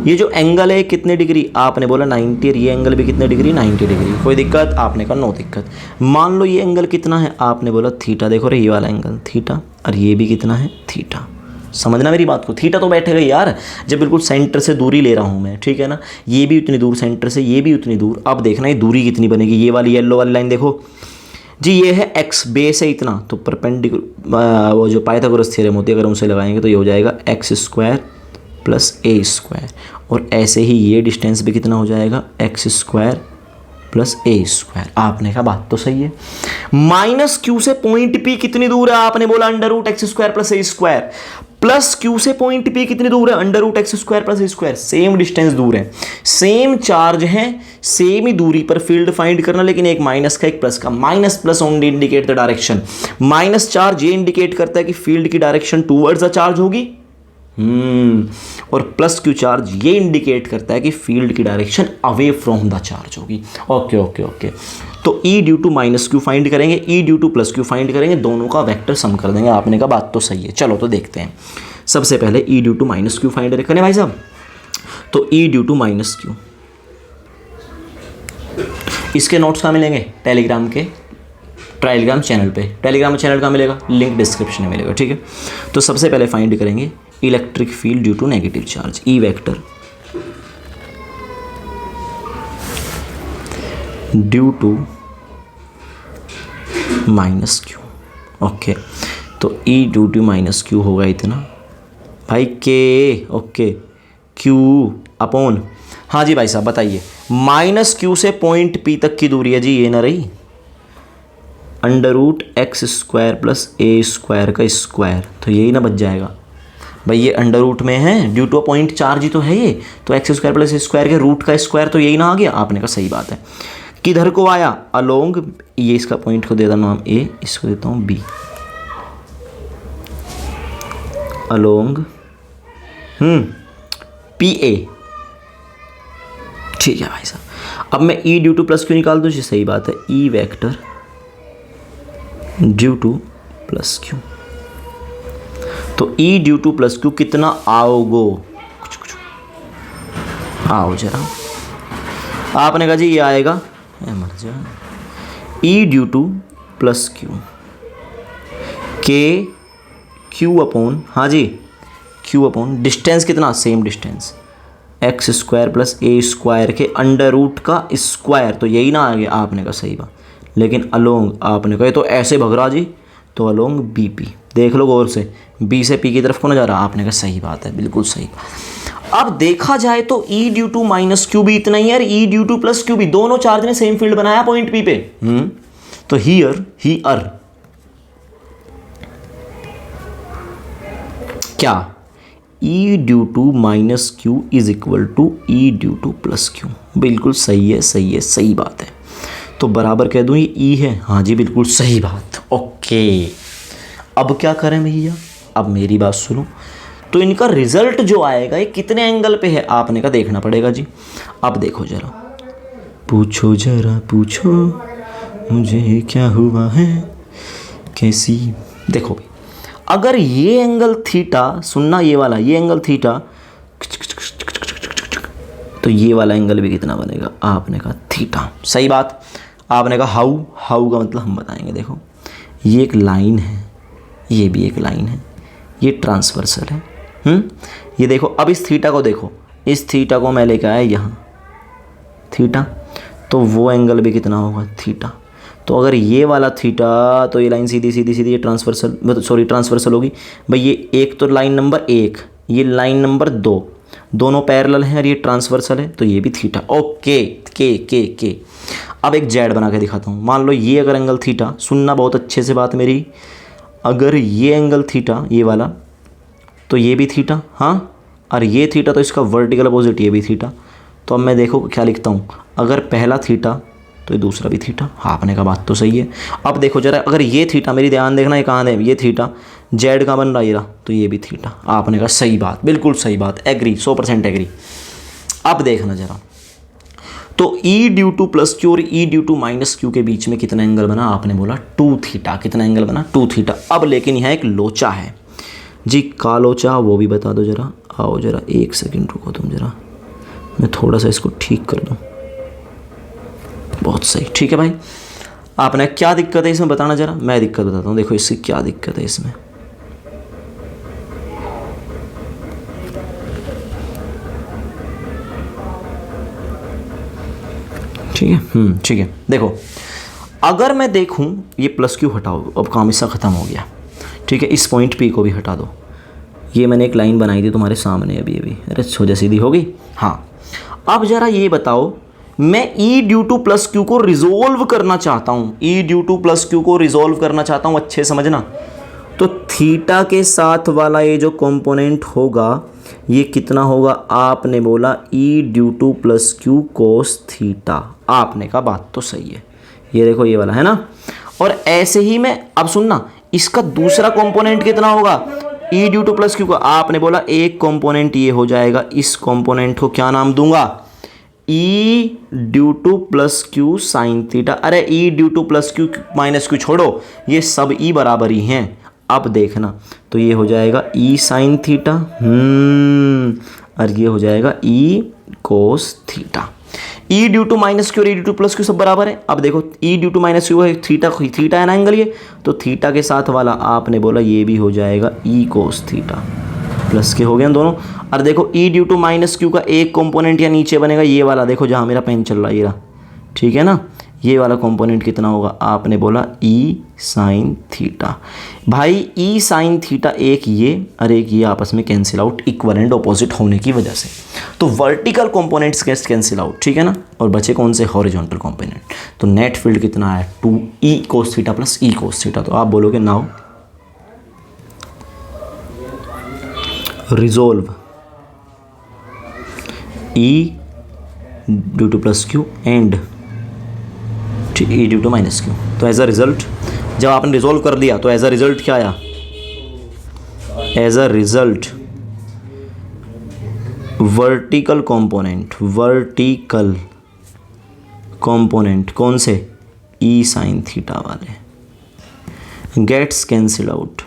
ये जो एंगल है कितने डिग्री, आपने बोला 90, और ये एंगल भी कितने डिग्री, 90 डिग्री। कोई दिक्कत, आपने कहा नो दिक्कत। मान लो ये एंगल कितना है, आपने बोला थीटा। देखो रे ये वाला एंगल थीटा, और ये भी कितना है, थीटा। समझना मेरी बात को, थीटा तो बैठेगा यार जब बिल्कुल सेंटर से दूरी ले रहा हूँ मैं, ठीक है ना। ये भी उतनी दूर सेंटर से, ये भी उतनी दूर। अब देखना ये दूरी कितनी बनेगी। ये वाली येलो वाली लाइन देखो जी, ये है एक्स, बेस है इतना, तो परपेंडिकुलर वो जो पाइथागोरस थ्योरम होती है अगर उनसे लगाएंगे तो ये हो जाएगा x square plus a square. और ऐसे ही ये डिस्टेंस भी कितना हो जाएगा, x square plus a square. आपने कहा बात तो सही है। माइनस क्यू से पॉइंट पी कितनी दूर है, आपने बोला under root x square plus a square. Plus q से पॉइंट पी कितनी दूर है, under root x square plus a square. Same distance दूर है, सेम चार्ज है, सेम ही दूरी पर फील्ड फाइंड करना, लेकिन एक माइनस का एक प्लस का। Minus plus only indicate the direction. Minus charge ये इंडिकेट करता है कि फील्ड की डायरेक्शन टूवर्ड्स द चार्ज होगी, और प्लस क्यू चार्ज ये इंडिकेट करता है कि फील्ड की direction away from the charge होगी। Okay okay okay. तो E due to minus q find करेंगे, E due to plus q find करेंगे, दोनों का वेक्टर सम कर देंगे। आपने कहा बात तो सही है। चलो तो देखते हैं। सबसे पहले E due to minus q find करें भाई साहब। तो E due to minus q, इसके नोट्स कहाँ मिलेंगे, टेलीग्राम के टेलीग्राम चैनल पे। टेलीग्राम चैनल कहाँ मिलेगा, लिंक डिस्क्रिप्शन में मिलेगा, ठीक है। तो सबसे पहले फाइंड करेंगे electric field due to negative charge, E vector due to minus q. Okay, तो E due to minus q होगा इतना भाई के, ओके, क्यू अपॉन, हाँ जी भाई साहब बताइए, माइनस क्यू से पॉइंट पी तक की दूरी है जी, ये ना रही, under root x square plus a square का स्क्वायर, तो यही ना बच जाएगा भाई। ये अंडर रूट में है, ड्यू टू पॉइंट चार्ज ही तो है ये, तो एक्स स्क्वायर प्लस स्क्वायर के रूट का स्क्वायर, तो यही ना आ गया। आपने कहा सही बात है। किधर को आया, अलोंग, ये इसका पॉइंट को देता नाम ए, इसको देता हूँ बी, अलोंग पी ए, ठीक है भाई साहब। अब मैं ई ड्यू टू प्लस क्यू निकाल दूँ जी, सही बात है, ई vector due to plus Q. तो E due to plus Q कितना आओगो, आओ जरा। आपने कहा जी ये आएगा, मर जा, E due to plus q के क्यू अपॉन, हाँ जी क्यू अपॉन डिस्टेंस कितना, same distance x square plus a square के अंडर रूट का स्क्वायर, तो यही ना आ गया। आपने कहा सही बात। लेकिन अलोंग, आपने कहा तो ऐसे भग रहा जी, तो अलोंग बी पी, देख लो गौर से, बी से पी की तरफ को ना जा रहा। आपने कहा सही बात है, बिल्कुल सही। अब देखा जाए तो E due to minus q भी इतना ही है, E due to plus q भी, दोनों चार्ज ने सेम फील्ड बनाया पॉइंट पी पे। तो हियर ही अर क्या, E due to minus q is equal to E due to plus q. बिल्कुल सही है, सही है, सही बात है। तो बराबर कह दूं ये ई है, हाँ जी बिल्कुल सही बात। ओके, अब क्या करें भैया, अब मेरी बात सुनो। तो इनका रिजल्ट जो आएगा ये कितने एंगल पे है, आपने का देखना पड़ेगा जी। अब देखो जरा, पूछो जरा पूछो मुझे क्या हुआ है कैसी। देखो भाई, अगर ये एंगल थीटा, सुनना ये वाला, ये एंगल थीटा, तो ये वाला एंगल भी कितना बनेगा, आपने कहा थीटा। सही बात। आपने कहा हाउ, हाउ का मतलब हम बताएंगे। देखो ये एक लाइन है, ये भी एक लाइन है, ये ट्रांसवर्सल है। ये देखो, अब इस थीटा को देखो, इस थीटा को मैं लेकर आया यहाँ थीटा, तो वो एंगल भी कितना होगा, थीटा। तो अगर ये वाला थीटा, तो ये लाइन सीधी सीधी सीधी ये ट्रांसवर्सल, सॉरी ट्रांसवर्सल होगी भाई। ये एक तो लाइन नंबर एक, ये लाइन नंबर दो, दोनों पैरेलल हैं और ये ट्रांसवर्सल है, तो ये भी थीटा। ओके, के। अब एक जेड बना के दिखाता हूँ। मान लो ये अगर एंगल थीटा, सुनना बहुत अच्छे से बात मेरी, अगर ये एंगल थीटा ये वाला, तो ये भी थीटा, हाँ, और ये थीटा, तो इसका वर्टिकल अपोजिट ये भी थीटा। तो अब मैं देखो क्या लिखता हूँ, अगर पहला थीटा तो ये दूसरा भी थीटा। हाँ, आपने का बात तो सही है। अब देखो जरा, अगर ये थीटा, मेरी ध्यान देखना, ये कहाँ है, ये थीटा, जेड कहाँ बन रहा है, ये रहा, तो ये भी थीटा। आपने कहा सही बात, बिल्कुल सही बात, एग्री, 100% एग्री। अब देखना जरा, तो E due to plus q और E due to minus q के बीच में कितना एंगल बना? आपने बोला 2 थीटा। कितना एंगल बना? 2 थीटा। अब लेकिन यहाँ एक लोचा है जी, का लोचा, वो भी बता दो जरा। आओ जरा 1 सेकंड रुको तुम जरा, मैं थोड़ा सा इसको ठीक कर दूँ। बहुत सही, ठीक है भाई। आपने क्या दिक्कत है इसमें बताना जरा, मैं दिक्कत बताता हूँ। देखो इसकी क्या दिक्कत है इसमें। ठीक है, ठीक है। देखो अगर मैं देखूं ये प्लस क्यू हटाओ, अब काम इसका ख़त्म हो गया। ठीक है, इस पॉइंट पी को भी हटा दो। ये मैंने एक लाइन बनाई थी तुम्हारे सामने अभी अभी, अरे सोजा सीधी हो गई। हाँ, अब ज़रा ये बताओ, मैं E due to plus Q को रिजोल्व करना चाहता हूँ। E due to plus Q को रिजोल्व करना चाहता हूँ, अच्छे समझना। तो थीटा के साथ वाला ये जो कंपोनेंट होगा ये कितना होगा? आपने बोला E due to plus Q cos theta. आपने कहा बात तो सही है, ये देखो ये वाला है ना। और ऐसे ही मैं अब सुनना, इसका दूसरा कंपोनेंट कितना होगा? E due to plus Q का। आपने बोला एक कंपोनेंट ये हो जाएगा, इस कंपोनेंट को क्या नाम दूंगा? E due to plus Q sine theta. अरे E due to plus q minus Q छोड़ो, ये सब E बराबर ही हैं। अब देखना, तो ये हो जाएगा E साइन थीटा, और ये हो जाएगा E cos theta. E due to minus q और E due to plus q सब बराबर है। अब देखो E due to minus q है, थीटा है ना एंगल ये, तो थीटा के साथ वाला आपने बोला ये भी हो जाएगा E कोस थीटा। प्लस के हो गए दोनों। और देखो E due to minus q का एक कंपोनेंट या नीचे बनेगा ये वाला, देखो जहाँ मेरा पेन चल रहा है ये रहा, ठीक है ना। ये वाला कंपोनेंट कितना होगा? आपने बोला E साइन थीटा। भाई E साइन थीटा एक ये और एक ये आपस में cancel out, equal and opposite होने की वजह से। तो वर्टिकल कंपोनेंट्स कैंसिल आउट, ठीक है ना। और बचे कौन से? Horizontal component. तो नेट फील्ड कितना है? 2E cos theta plus E cos theta. तो आप बोलोगे now resolve E due to plus q and E due to minus q. तो एज अ रिजल्ट जब आपने रिजोल्व कर दिया तो एज अ रिजल्ट क्या आया? As a result vertical component कौन से? E साइन थीटा वाले गेट्स कैंसिल आउट।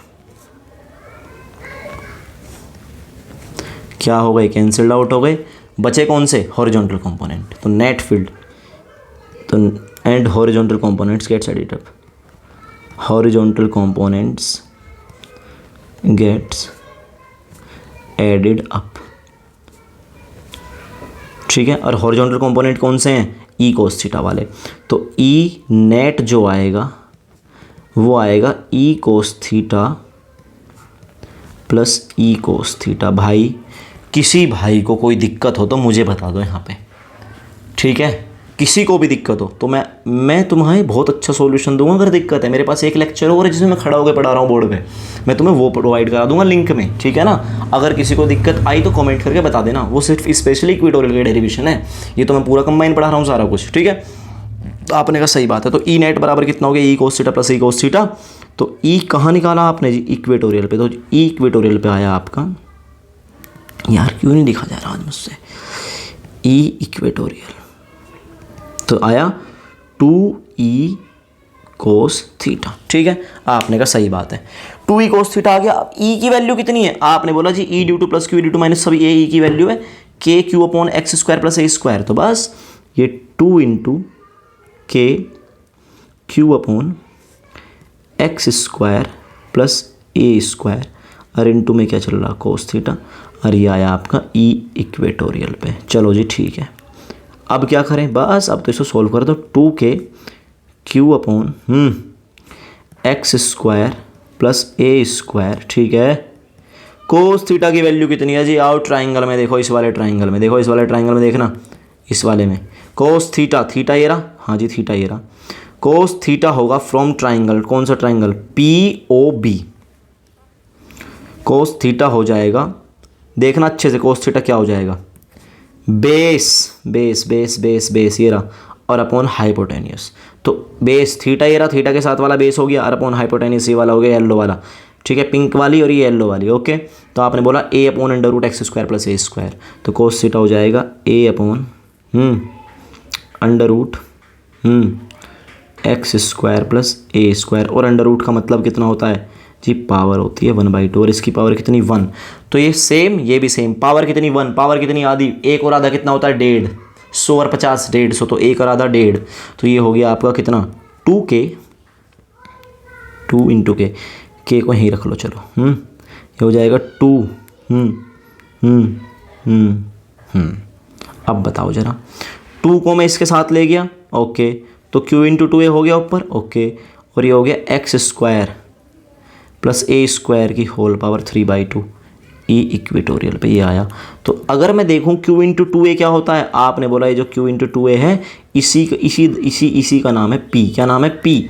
क्या हो गए? कैंसिल्ड आउट हो गए। बचे कौन से? Horizontal component. तो नेट फील्ड तो and horizontal components gets added up, horizontal components gets added up, ठीक है। और हॉरिजॉन्टल कंपोनेंट कौन से हैं? E कोस थीटा वाले। तो E नेट जो आएगा वो आएगा E cos theta plus E cos theta. भाई किसी भाई को कोई दिक्कत हो तो मुझे बता दो यहाँ पे, ठीक है। किसी को भी दिक्कत हो तो मैं तुम्हारे बहुत अच्छा सॉल्यूशन दूंगा। अगर दिक्कत है, मेरे पास एक लेक्चर और है जिसमें मैं खड़ा होकर पढ़ा रहा हूँ बोर्ड पे, मैं तुम्हें वो प्रोवाइड करा दूंगा लिंक में, ठीक है ना। अगर किसी को दिक्कत आई तो कमेंट करके बता देना। वो सिर्फ स्पेशली इक्वेटोरियल का डेरिवेशन है, ये तो मैं पूरा कंबाइन पढ़ा रहा हूँ सारा कुछ, ठीक है। तो आपने कहा सही बात है। तो E नेट बराबर कितना हो गया? E cos theta plus E cos theta. तो E कहाँ निकाला आपने जी? इक्वेटोरियल पे। तो E इक्वेटोरियल पे आया आपका, यार क्यों नहीं लिखा जा रहा आज मुझसे, E इक्वेटोरियल तो आया 2E कोस थीटा, ठीक है। आपने कहा सही बात है, 2E कोस थीटा आ गया। अब E की वैल्यू कितनी है? आपने बोला जी E due to plus q due to minus सभी E की वैल्यू है k q upon x square plus a square. तो बस ये 2 into k q upon x square plus a square, और इंटू में क्या चल रहा? Cos theta. और ये आया आपका E इक्वेटोरियल पे। चलो जी ठीक है, अब क्या करें? बस अब तो इसको सोल्व कर दो। 2k q upon x square plus a square, ठीक है। कोस थीटा की वैल्यू कितनी है जी? आओ ट्राइंगल में देखो, इस वाले ट्राइंगल में देखो, इस वाले ट्राइंगल में देखना, इस वाले में कोस थीटा, थीटा ये रहा, हाँ जी थीटा ये रहा। कोस थीटा होगा फ्रॉम ट्राइंगल, कौन सा ट्राइंगल? POB। कोस थीटा हो जाएगा, देखना अच्छे से, कोस थीटा क्या हो जाएगा? Base base base base base ये रहा, और अपॉन हाइपोटेनियस। तो बेस थीटा ये रहा, थीटा के साथ वाला बेस हो गया, और अपॉन हाइपोटेनियस ये वाला हो गया, येलो वाला, ठीक है, पिंक वाली और ये येलो वाली, ओके। तो आपने बोला a upon under root x square plus a square. तो कोस थीटा हो जाएगा a upon under root x square plus a square, और अंडर रूट का मतलब कितना होता है जी, पावर होती है 1/2, और इसकी पावर कितनी 1। तो ये सेम, ये भी सेम, पावर कितनी 1, पावर कितनी आधी, 1 और आधा कितना होता है 1.5, 100 और 50 150, तो 1 और आधा 1.5, तो ये हो गया आपका कितना 2k, 2 × k को यहीं रख लो चलो, ये हो जाएगा 2। अब बताओ जरा, 2 को मैं इसके साथ ले गया, ओके, तो q × 2a हो गया ऊपर, ओके, और ये हो गया x square plus a square की होल पावर 3/2 ई इक्वेटोरियल पे ये आया। तो अगर मैं देखूं q × 2a क्या होता है, आपने बोला ये जो q × 2a है इसी का नाम है p, क्या नाम है p,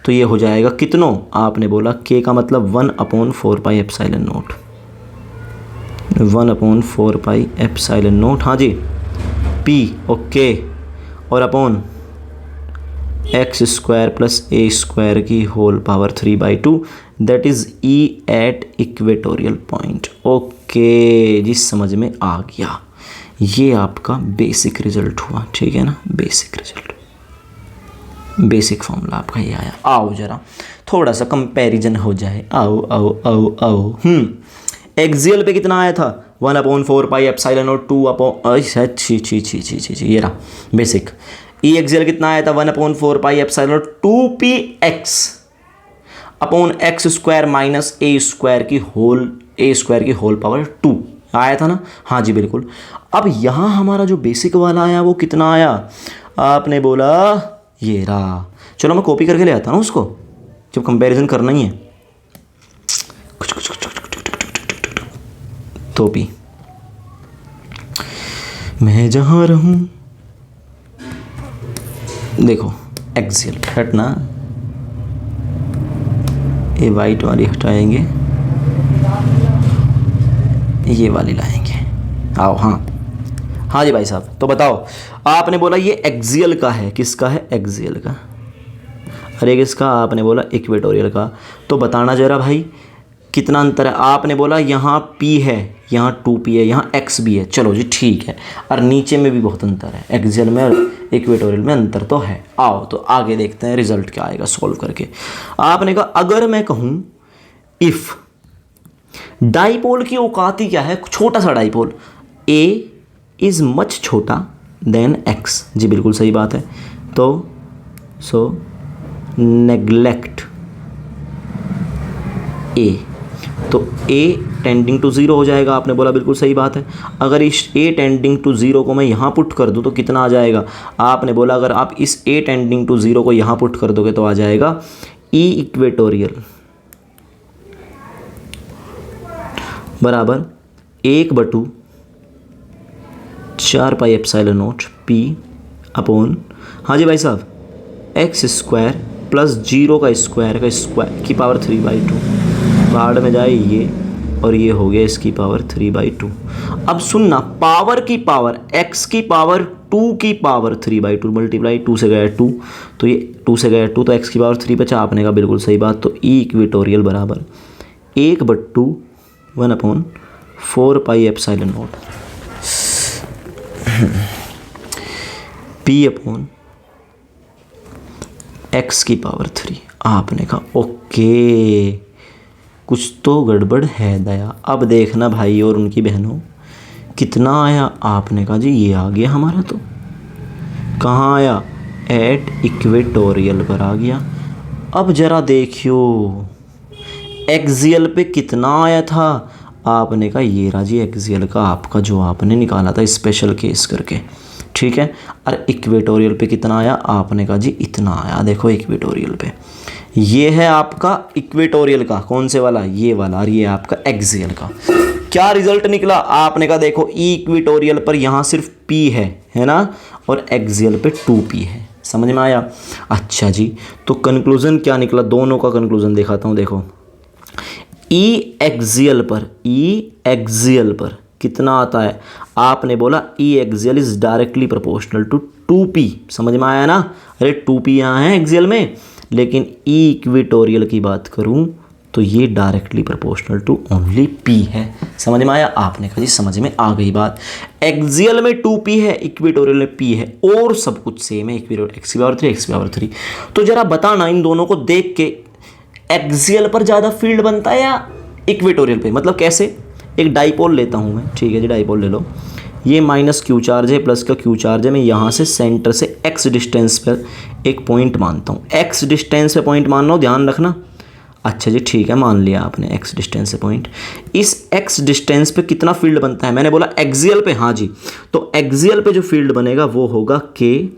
तो ये हो जाएगा कितनों, आपने बोला k का मतलब 1/4πε0, 1/4πε0, हाँ जी p, ओके, और upon x square plus a square की whole power 3/2, that is E at equatorial point. Okay जी, समझ में आ गया, ये आपका बेसिक रिजल्ट हुआ, ठीक है ना, बेसिक रिजल्ट, बेसिक फॉर्मूला आपका ये आया। आओ जरा थोड़ा सा कंपैरिजन हो जाए, आओ आओ आओ आओ। एक्सियल पे कितना आया था 1/4πε02 अपॉन, छी, ये रहा बेसिक। ई एक्सियल कितना आया था 1/4πε2px upon x square minus a square की होल पावर 2 आया था ना, हाँ जी बिल्कुल। अब यहाँ हमारा जो बेसिक वाला आया वो कितना आया, आपने बोला ये रहा, चलो मैं कॉपी करके ले आता हूँ उसको, जब कंपैरिजन करना ही है, तो भी मैं जहाँ रहूँ, देखो एक्सियल हटना, ये वाइट वाली हटाएंगे, ये वाली लाएंगे, आओ। हाँ जी भाई साहब, तो बताओ, आपने बोला ये एक्सियल का है, किसका है, एक्सियल का, अरे किसका, आपने बोला इक्वेटोरियल का, तो बताना जरा भाई कितना अंतर है। आपने बोला यहाँ P है, यहाँ 2P है, यहाँ X भी है, चलो जी ठीक है, और नीचे में भी बहुत अंतर है, एक्सियल में और इक्वेटोरियल में अंतर तो है। आओ तो आगे देखते हैं रिजल्ट क्या आएगा सॉल्व करके। आपने कहा अगर मैं कहूँ इफ़ डाइपोल की औकाती क्या है, छोटा सा डाइपोल, A इज़ मच छोटा देन X, जी बिल्कुल सही बात है, तो सो नेग्लेक्ट A, तो A टेंडिंग टू 0 हो जाएगा, आपने बोला बिल्कुल सही बात है। अगर इस A टेंडिंग टू 0 को मैं यहाँ पुट कर दूँ तो कितना आ जाएगा, आपने बोला अगर आप इस A टेंडिंग टू 0 को यहाँ पुट कर दोगे तो आ जाएगा E इक्वेटोरियल बराबर 1/4πε0 P अपॉन, हाँ जी भाई साहब, एक्स स्क्वायर प्लस 0 का स्क्वायर की पावर 3/2, बाहर में जाए ये, और ये हो गया इसकी पावर 3/2। अब सुनना, पावर की पावर x की पावर 2 की पावर 3/2 मल्टीप्लाई 2 से गया 2, तो ये 2 से गया 2, तो x की पावर 3 बचा, आपने कहा बिल्कुल सही बात, तो ई इक्वेटोरियल बराबर 1/2 1/4πε0 P अपॉन x की पावर 3। आपने कहा ओके, कुछ तो गड़बड़ है दया। अब देखना भाई और उनकी बहनों कितना आया, आपने कहा जी ये आ गया हमारा, तो कहाँ आया, एट इक्वेटोरियल पर आ गया। अब जरा देखियो एक्सियल पे कितना आया था, आपने कहा ये रहा जी एक्सियल का आपका जो आपने निकाला था स्पेशल केस करके, ठीक है। और इक्वेटोरियल पे कितना आया, आपने कहा जी इतना आया, देखो इक्वेटोरियल पे ये है आपका इक्वेटोरियल का, कौन से वाला, ये वाला, और ये आपका एक्सियल का। क्या रिजल्ट निकला, आपने कहा देखो इक्वेटोरियल पर यहाँ सिर्फ P है ना, और एक्सियल पे 2P है, समझ में आया। अच्छा जी, तो कंक्लूजन क्या निकला, दोनों का कंक्लूजन दिखाता हूँ, देखो ई एक्सियल पर कितना आता है, आपने बोला E axial is directly proportional to 2P, समझ में आया ना, अरे 2P यहाँ है एक्सियल में, लेकिन ई इक्वेटोरियल की बात करूँ तो ये directly proportional to only P है। समझ में आया? आपने कहा जी समझ में आ गई बात। एक्सियल में 2P है, इक्वेटोरियल में P है, और सब कुछ सेम है, इक्वेटोरियल x⁻3 x⁻3। तो जरा बताना इन दोनों को देख के एक्सियल पर ज़्यादा फील्ड बनता है या इक्वेटोरियल पे? मतलब कैसे? एक डाइपोल लेता हूँ मैं, ठीक है जी, डाइपोल ले लो। ये माइनस क्यू चार्ज है, प्लस का क्यू चार्ज है। मैं यहाँ से सेंटर से x डिस्टेंस पर एक पॉइंट मानता हूँ। x डिस्टेंस पे पॉइंट मान लो, ध्यान रखना। अच्छा जी ठीक है, मान लिया आपने x डिस्टेंस से पॉइंट। इस x डिस्टेंस पे कितना फील्ड बनता है? मैंने बोला एक्सियल पे, हाँ जी। तो एक्सियल पे जो फील्ड बनेगा वो होगा k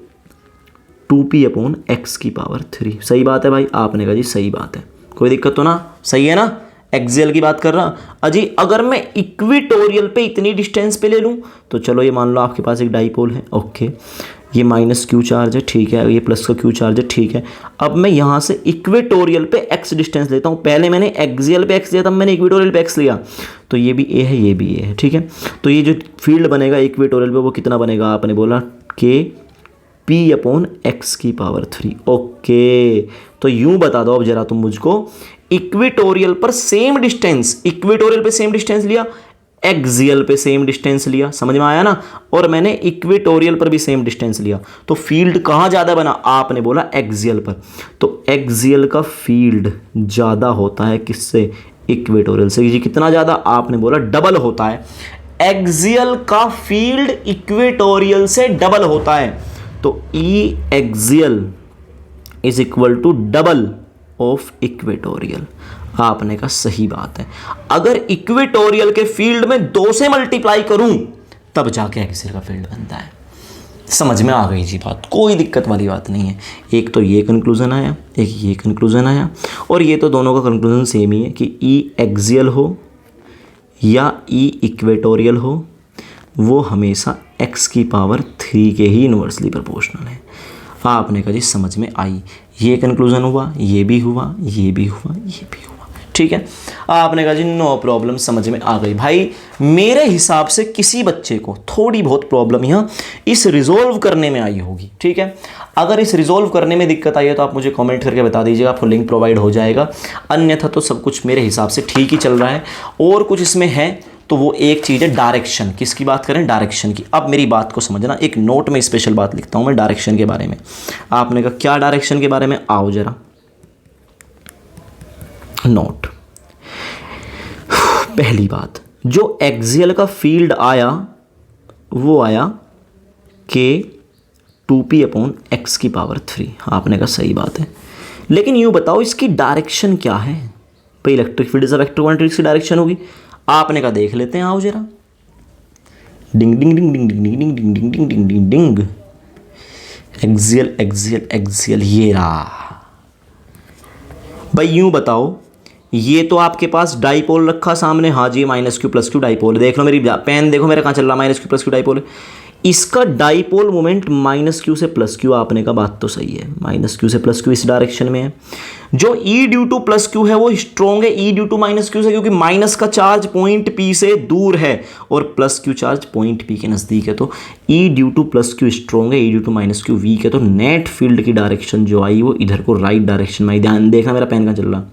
2p/x⁻3। सही बात है भाई? आपने कहा जी सही बात है, कोई दिक्कत तो ना? सही है ना? एक्सियल की बात कर रहा अजी। अगर मैं इक्वेटोरियल पे इतनी डिस्टेंस पे ले लूँ तो चलो ये मान लो आपके पास एक डाइपोल है, ओके। ये माइनस क्यू चार्ज है, ठीक है, ये प्लस का क्यू चार्ज है, ठीक है। अब मैं यहाँ से इक्वेटोरियल पे x डिस्टेंस लेता हूँ। पहले मैंने एक्सियल पे x लिया, तब मैंने इक्वेटोरियल पे x लिया। तो ये भी a है, ये भी a है, ठीक है। तो ये जो फील्ड बनेगा इक्वेटोरियल पे वो कितना बनेगा? आपने बोला k p/x⁻3। ओके, तो यूं बता दो अब जरा तुम मुझको, इक्वेटोरियल पर सेम डिस्टेंस, इक्वेटोरियल पे सेम डिस्टेंस लिया, एक्सियल पे सेम डिस्टेंस लिया, समझ में आया ना? और मैंने इक्वेटोरियल पर भी सेम डिस्टेंस लिया, तो फील्ड कहाँ ज़्यादा बना? आपने बोला एक्सियल पर। तो एक्सियल का फील्ड ज़्यादा होता है किससे? इक्वेटोरियल से। जी कितना ज़्यादा? आपने बोला डबल होता है। एक्सियल का फील्ड इक्वेटोरियल से डबल होता है। तो E axial is equal to double of equatorial. आपने कहा सही बात है। अगर इक्वेटोरियल के फील्ड में 2 से मल्टीप्लाई करूं तब जाके एक्सियल का फील्ड बनता है। समझ में आ गई जी बात? कोई दिक्कत वाली बात नहीं है। एक तो ये कंक्लूजन आया, एक ये कंक्लूजन आया, और ये तो दोनों का कंक्लूजन सेम ही है कि ई एक्सियल हो या ई इक्वेटोरियल हो, वो हमेशा x⁻3 के ही इन्वर्सली प्रोपोर्शनल है। आपने कहा जी समझ में आई। ये कंक्लूजन हुआ, ये भी हुआ, ये भी हुआ, ये भी हुआ, ठीक है। आपने कहा जी नो प्रॉब्लम, समझ में आ गई। भाई मेरे हिसाब से किसी बच्चे को थोड़ी बहुत प्रॉब्लम यहाँ इस रिजोल्व करने में आई होगी, ठीक है। अगर इस रिजोल्व करने में दिक्कत आई है तो आप मुझे कमेंट करके बता दीजिएगा, आपको लिंक प्रोवाइड हो जाएगा। अन्यथा तो सब कुछ मेरे हिसाब से ठीक ही चल रहा है। और कुछ इसमें है तो वो एक चीज़ है डायरेक्शन। किसकी बात करें? डायरेक्शन की। अब मेरी बात को समझना, एक नोट में स्पेशल बात लिखता हूं मैं डायरेक्शन के बारे में। आपने कहा क्या डायरेक्शन के बारे में? आओ जरा नोट। पहली बात, जो एक्सियल का फील्ड आया वो आया k 2p/x⁻3। आपने कहा सही बात है, लेकिन यूं बताओ इसकी डायरेक्शन क्या है? भाई electric field is a vector quantity, इसकी डायरेक्शन होगी। आपने कहा देख लेते हैं, आओ जरा। डिंग डिंग डिंग डिंग डिंग डिंग डिंग डिंग डिंग डिंग डिंग डिंग। एक्सियल एक्सियल एक्सियल, ये रहा। भाई यूं बताओ, ये तो आपके पास डाइपोल रखा सामने, हाँ जी, minus q plus q dipole. देख लो मेरी पेन, देखो मेरा कहाँ चल रहा, minus q plus q dipole है। इसका डाइपोल मोमेंट माइनस क्यू से प्लस क्यू। आपने का बात तो सही है, माइनस क्यू से प्लस क्यू इस डायरेक्शन में है। जो E due to plus q है वो स्ट्रॉन्ग है E due to minus q से, क्योंकि माइनस का चार्ज पॉइंट पी से दूर है और plus q charge point P के नज़दीक है। तो E due to plus q strong है, E due to minus q weak है। तो नेट फील्ड की डायरेक्शन जो आई वो इधर को राइट डायरेक्शन में आई। ध्यान देखना मेरा पेन कहाँ चल रहा।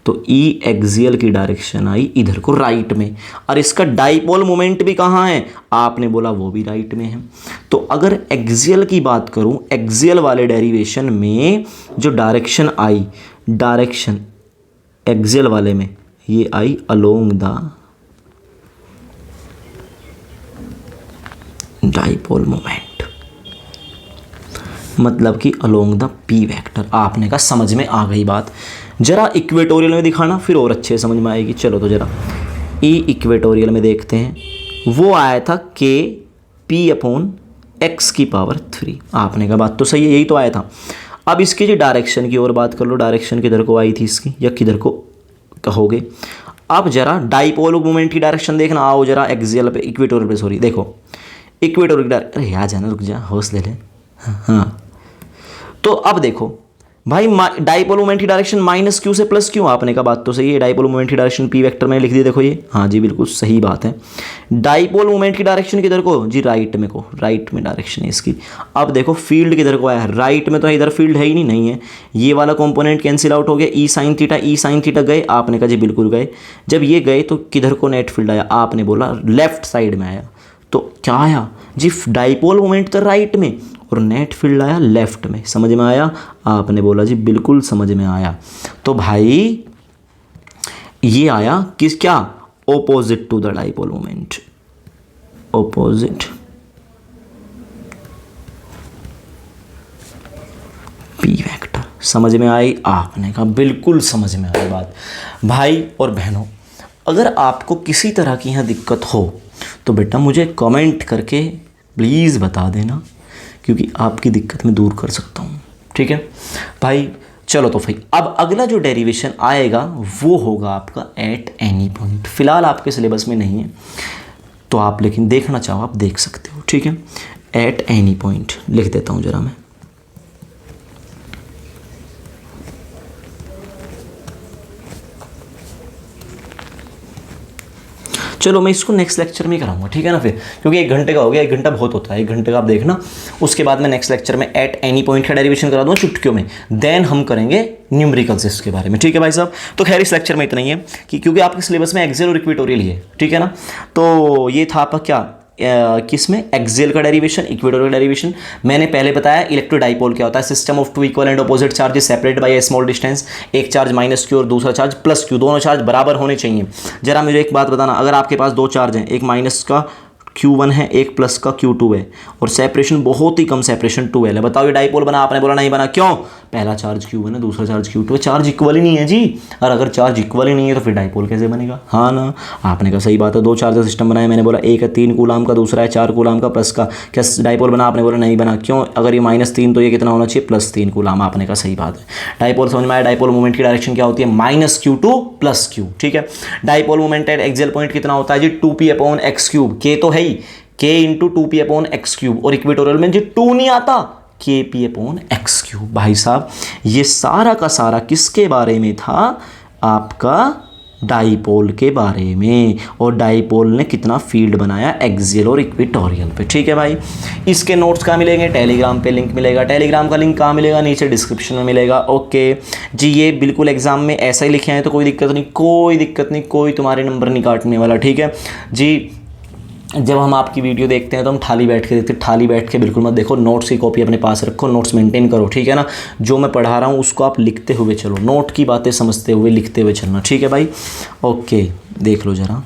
तो ई एक्सियल की डायरेक्शन आई इधर को राइट में, और इसका डाइपोल मोमेंट भी कहाँ है? आपने बोला वो भी राइट में है। तो अगर एक्सियल की बात करूं, एक्सियल वाले डेरिवेशन में जो डायरेक्शन आई, डायरेक्शन एक्सियल वाले में ये आई अलोंग द डाइपोल मोमेंट, मतलब कि अलोंग द पी वेक्टर। आपने कहा समझ में आ गई बात। जरा इक्वेटोरियल में दिखाना, फिर और अच्छे समझ में आएगी। चलो तो जरा ई इक्वेटोरियल में देखते हैं। वो आया था k p/x⁻3। आपने कहा बात तो सही है, यही तो आया था। अब इसकी जो डायरेक्शन की और बात कर लो, डायरेक्शन किधर को आई थी इसकी, या किधर को कहोगे? अब जरा डाइपोल मोमेंट की डायरेक्शन देखना। आओ जरा एक्सियल पे, इक्वेटोरियल पे, सॉरी, देखो इक्वेटोरियल। अरे यार जाना, रुक जा, होश ले ले। हाँ, तो अब देखो भाई डाइपोल मोमेंट की डायरेक्शन माइनस क्यू से प्लस क्यू, आपने कहा बात तो सही है, डाइपोल मोमेंट की डायरेक्शन पी वेक्टर में लिख दी, देखो ये, हाँ जी बिल्कुल सही बात है। डाइपोल मोमेंट की डायरेक्शन किधर को जी, राइट में को, राइट में डायरेक्शन है इसकी। अब देखो फील्ड किधर को आया है, राइट में, तो इधर फील्ड है ही नहीं है, ये वाला कंपोनेंट कैंसिल आउट हो गया, ई साइन थीटा गए, आपने कहा जी बिल्कुल गए। जब ये गए तो किधर को नेट फील्ड आया, आपने बोला लेफ्ट साइड में आया, तो क्या आया जी, डाइपोल मोमेंट तो राइट में और नेट फील्ड आया लेफ्ट में, समझ में आया, आपने बोला जी बिल्कुल समझ में आया। तो भाई ये आया किस, क्या, opposite to the dipole moment, opposite P vector, समझ में आई, आपने कहा बिल्कुल समझ में आई बात। भाई और बहनों, अगर आपको किसी तरह की यहाँ दिक्कत हो तो बेटा मुझे कमेंट करके प्लीज़ बता देना, क्योंकि आपकी दिक्कत मैं दूर कर सकता हूँ, ठीक है भाई। चलो तो भाई अब अगला जो डेरिवेशन आएगा वो होगा आपका एट एनी पॉइंट, फिलहाल आपके सिलेबस में नहीं है तो आप लेकिन देखना चाहो आप देख सकते हो, ठीक है। एट एनी पॉइंट लिख देता हूँ जरा मैं, चलो मैं इसको नेक्स्ट लेक्चर में कराऊंगा, ठीक है ना फिर, क्योंकि 1 घंटे का हो गया, 1 घंटा बहुत होता है, 1 घंटे का आप देखना। उसके बाद मैं नेक्स्ट लेक्चर में एट एनी पॉइंट का डेरिवेशन करा दूंगा चुटकियों में, देन हम करेंगे न्यूमेरिकल्स इसके बारे में, ठीक है भाई साहब। तो खैर इस लेक्चर में इतना ही है कि क्योंकि आपके सिलेबस में एक्सियल और इक्वेटोरियल ही है, ठीक है ना। तो ये था आपका क्या, किसमें, एक्सियल का डेरिवेशन, इक्वेटोरियल डेरिवेशन। मैंने पहले बताया इलेक्ट्रोडाइपोल क्या होता है, system of two equal and opposite charges separate by a small distance, एक चार्ज माइनस क्यू और दूसरा चार्ज प्लस क्यू, दोनों चार्ज बराबर होने चाहिए। जरा मुझे एक बात बताना, अगर आपके पास 2 चार्ज हैं, एक माइनस का Q1 है, एक प्लस का Q2 है, और सेपरेशन बहुत ही कम, सेपरेशन 12 है, बताओ ये डाइपोल बना, आपने बोला नहीं बना, क्यों, पहला चार्ज Q1 है, दूसरा चार्ज Q2 है, चार्ज इक्वल ही नहीं है जी। और अगर चार्ज इक्वल ही नहीं है तो फिर डाइपोल कैसे बनेगा, हाँ ना, आपने कहा सही बात है, 2 चार्ज का सिस्टम बनाया, मैंने बोला एक है 3 कूलाम का, दूसरा है 4 कूलाम का, प्लस का, क्या डाइपोल बना, आपने बोला नहीं बना, क्यों, अगर ये -3 तो ये कितना होना चाहिए, +3 कूलाम, आपने कहा सही बात है। डाइपोल समझ में आया, डाइपोल मोमेंट की डायरेक्शन क्या होती है, -Q2 + Q, ठीक है। Dipole moment at axial point कितना होता है जी, 2p/x3, के तो है ही, k × 2p/x3, और इक्वेटोरियल में जो 2 नहीं आता, kp/x3। भाई साहब ये सारा का सारा किसके बारे में था, आपका डाइपोल के बारे में, और डाइपोल ने कितना फील्ड बनाया एक्सियल और इक्वेटोरियल पे, ठीक है भाई। इसके नोट्स कहाँ मिलेंगे, टेलीग्राम पे लिंक मिलेगा, टेलीग्राम का लिंक कहाँ मिलेगा, नीचे डिस्क्रिप्शन में मिलेगा, ओके जी। ये बिल्कुल एग्जाम में ऐसा ही लिखे हैं तो कोई दिक्कत नहीं, कोई दिक्कत नहीं, कोई तुम्हारे नंबर नहीं काटने वाला, ठीक है जी। जब हम आपकी वीडियो देखते हैं तो हम थाली बैठ के देखते हैं, थाली बैठ के बिल्कुल मत देखो, नोट्स की कॉपी अपने पास रखो, नोट्स मेंटेन करो, ठीक है ना। जो मैं पढ़ा रहा हूँ उसको आप लिखते हुए चलो, नोट की बातें समझते हुए लिखते हुए चलना, ठीक है भाई, ओके। देख लो ज़रा,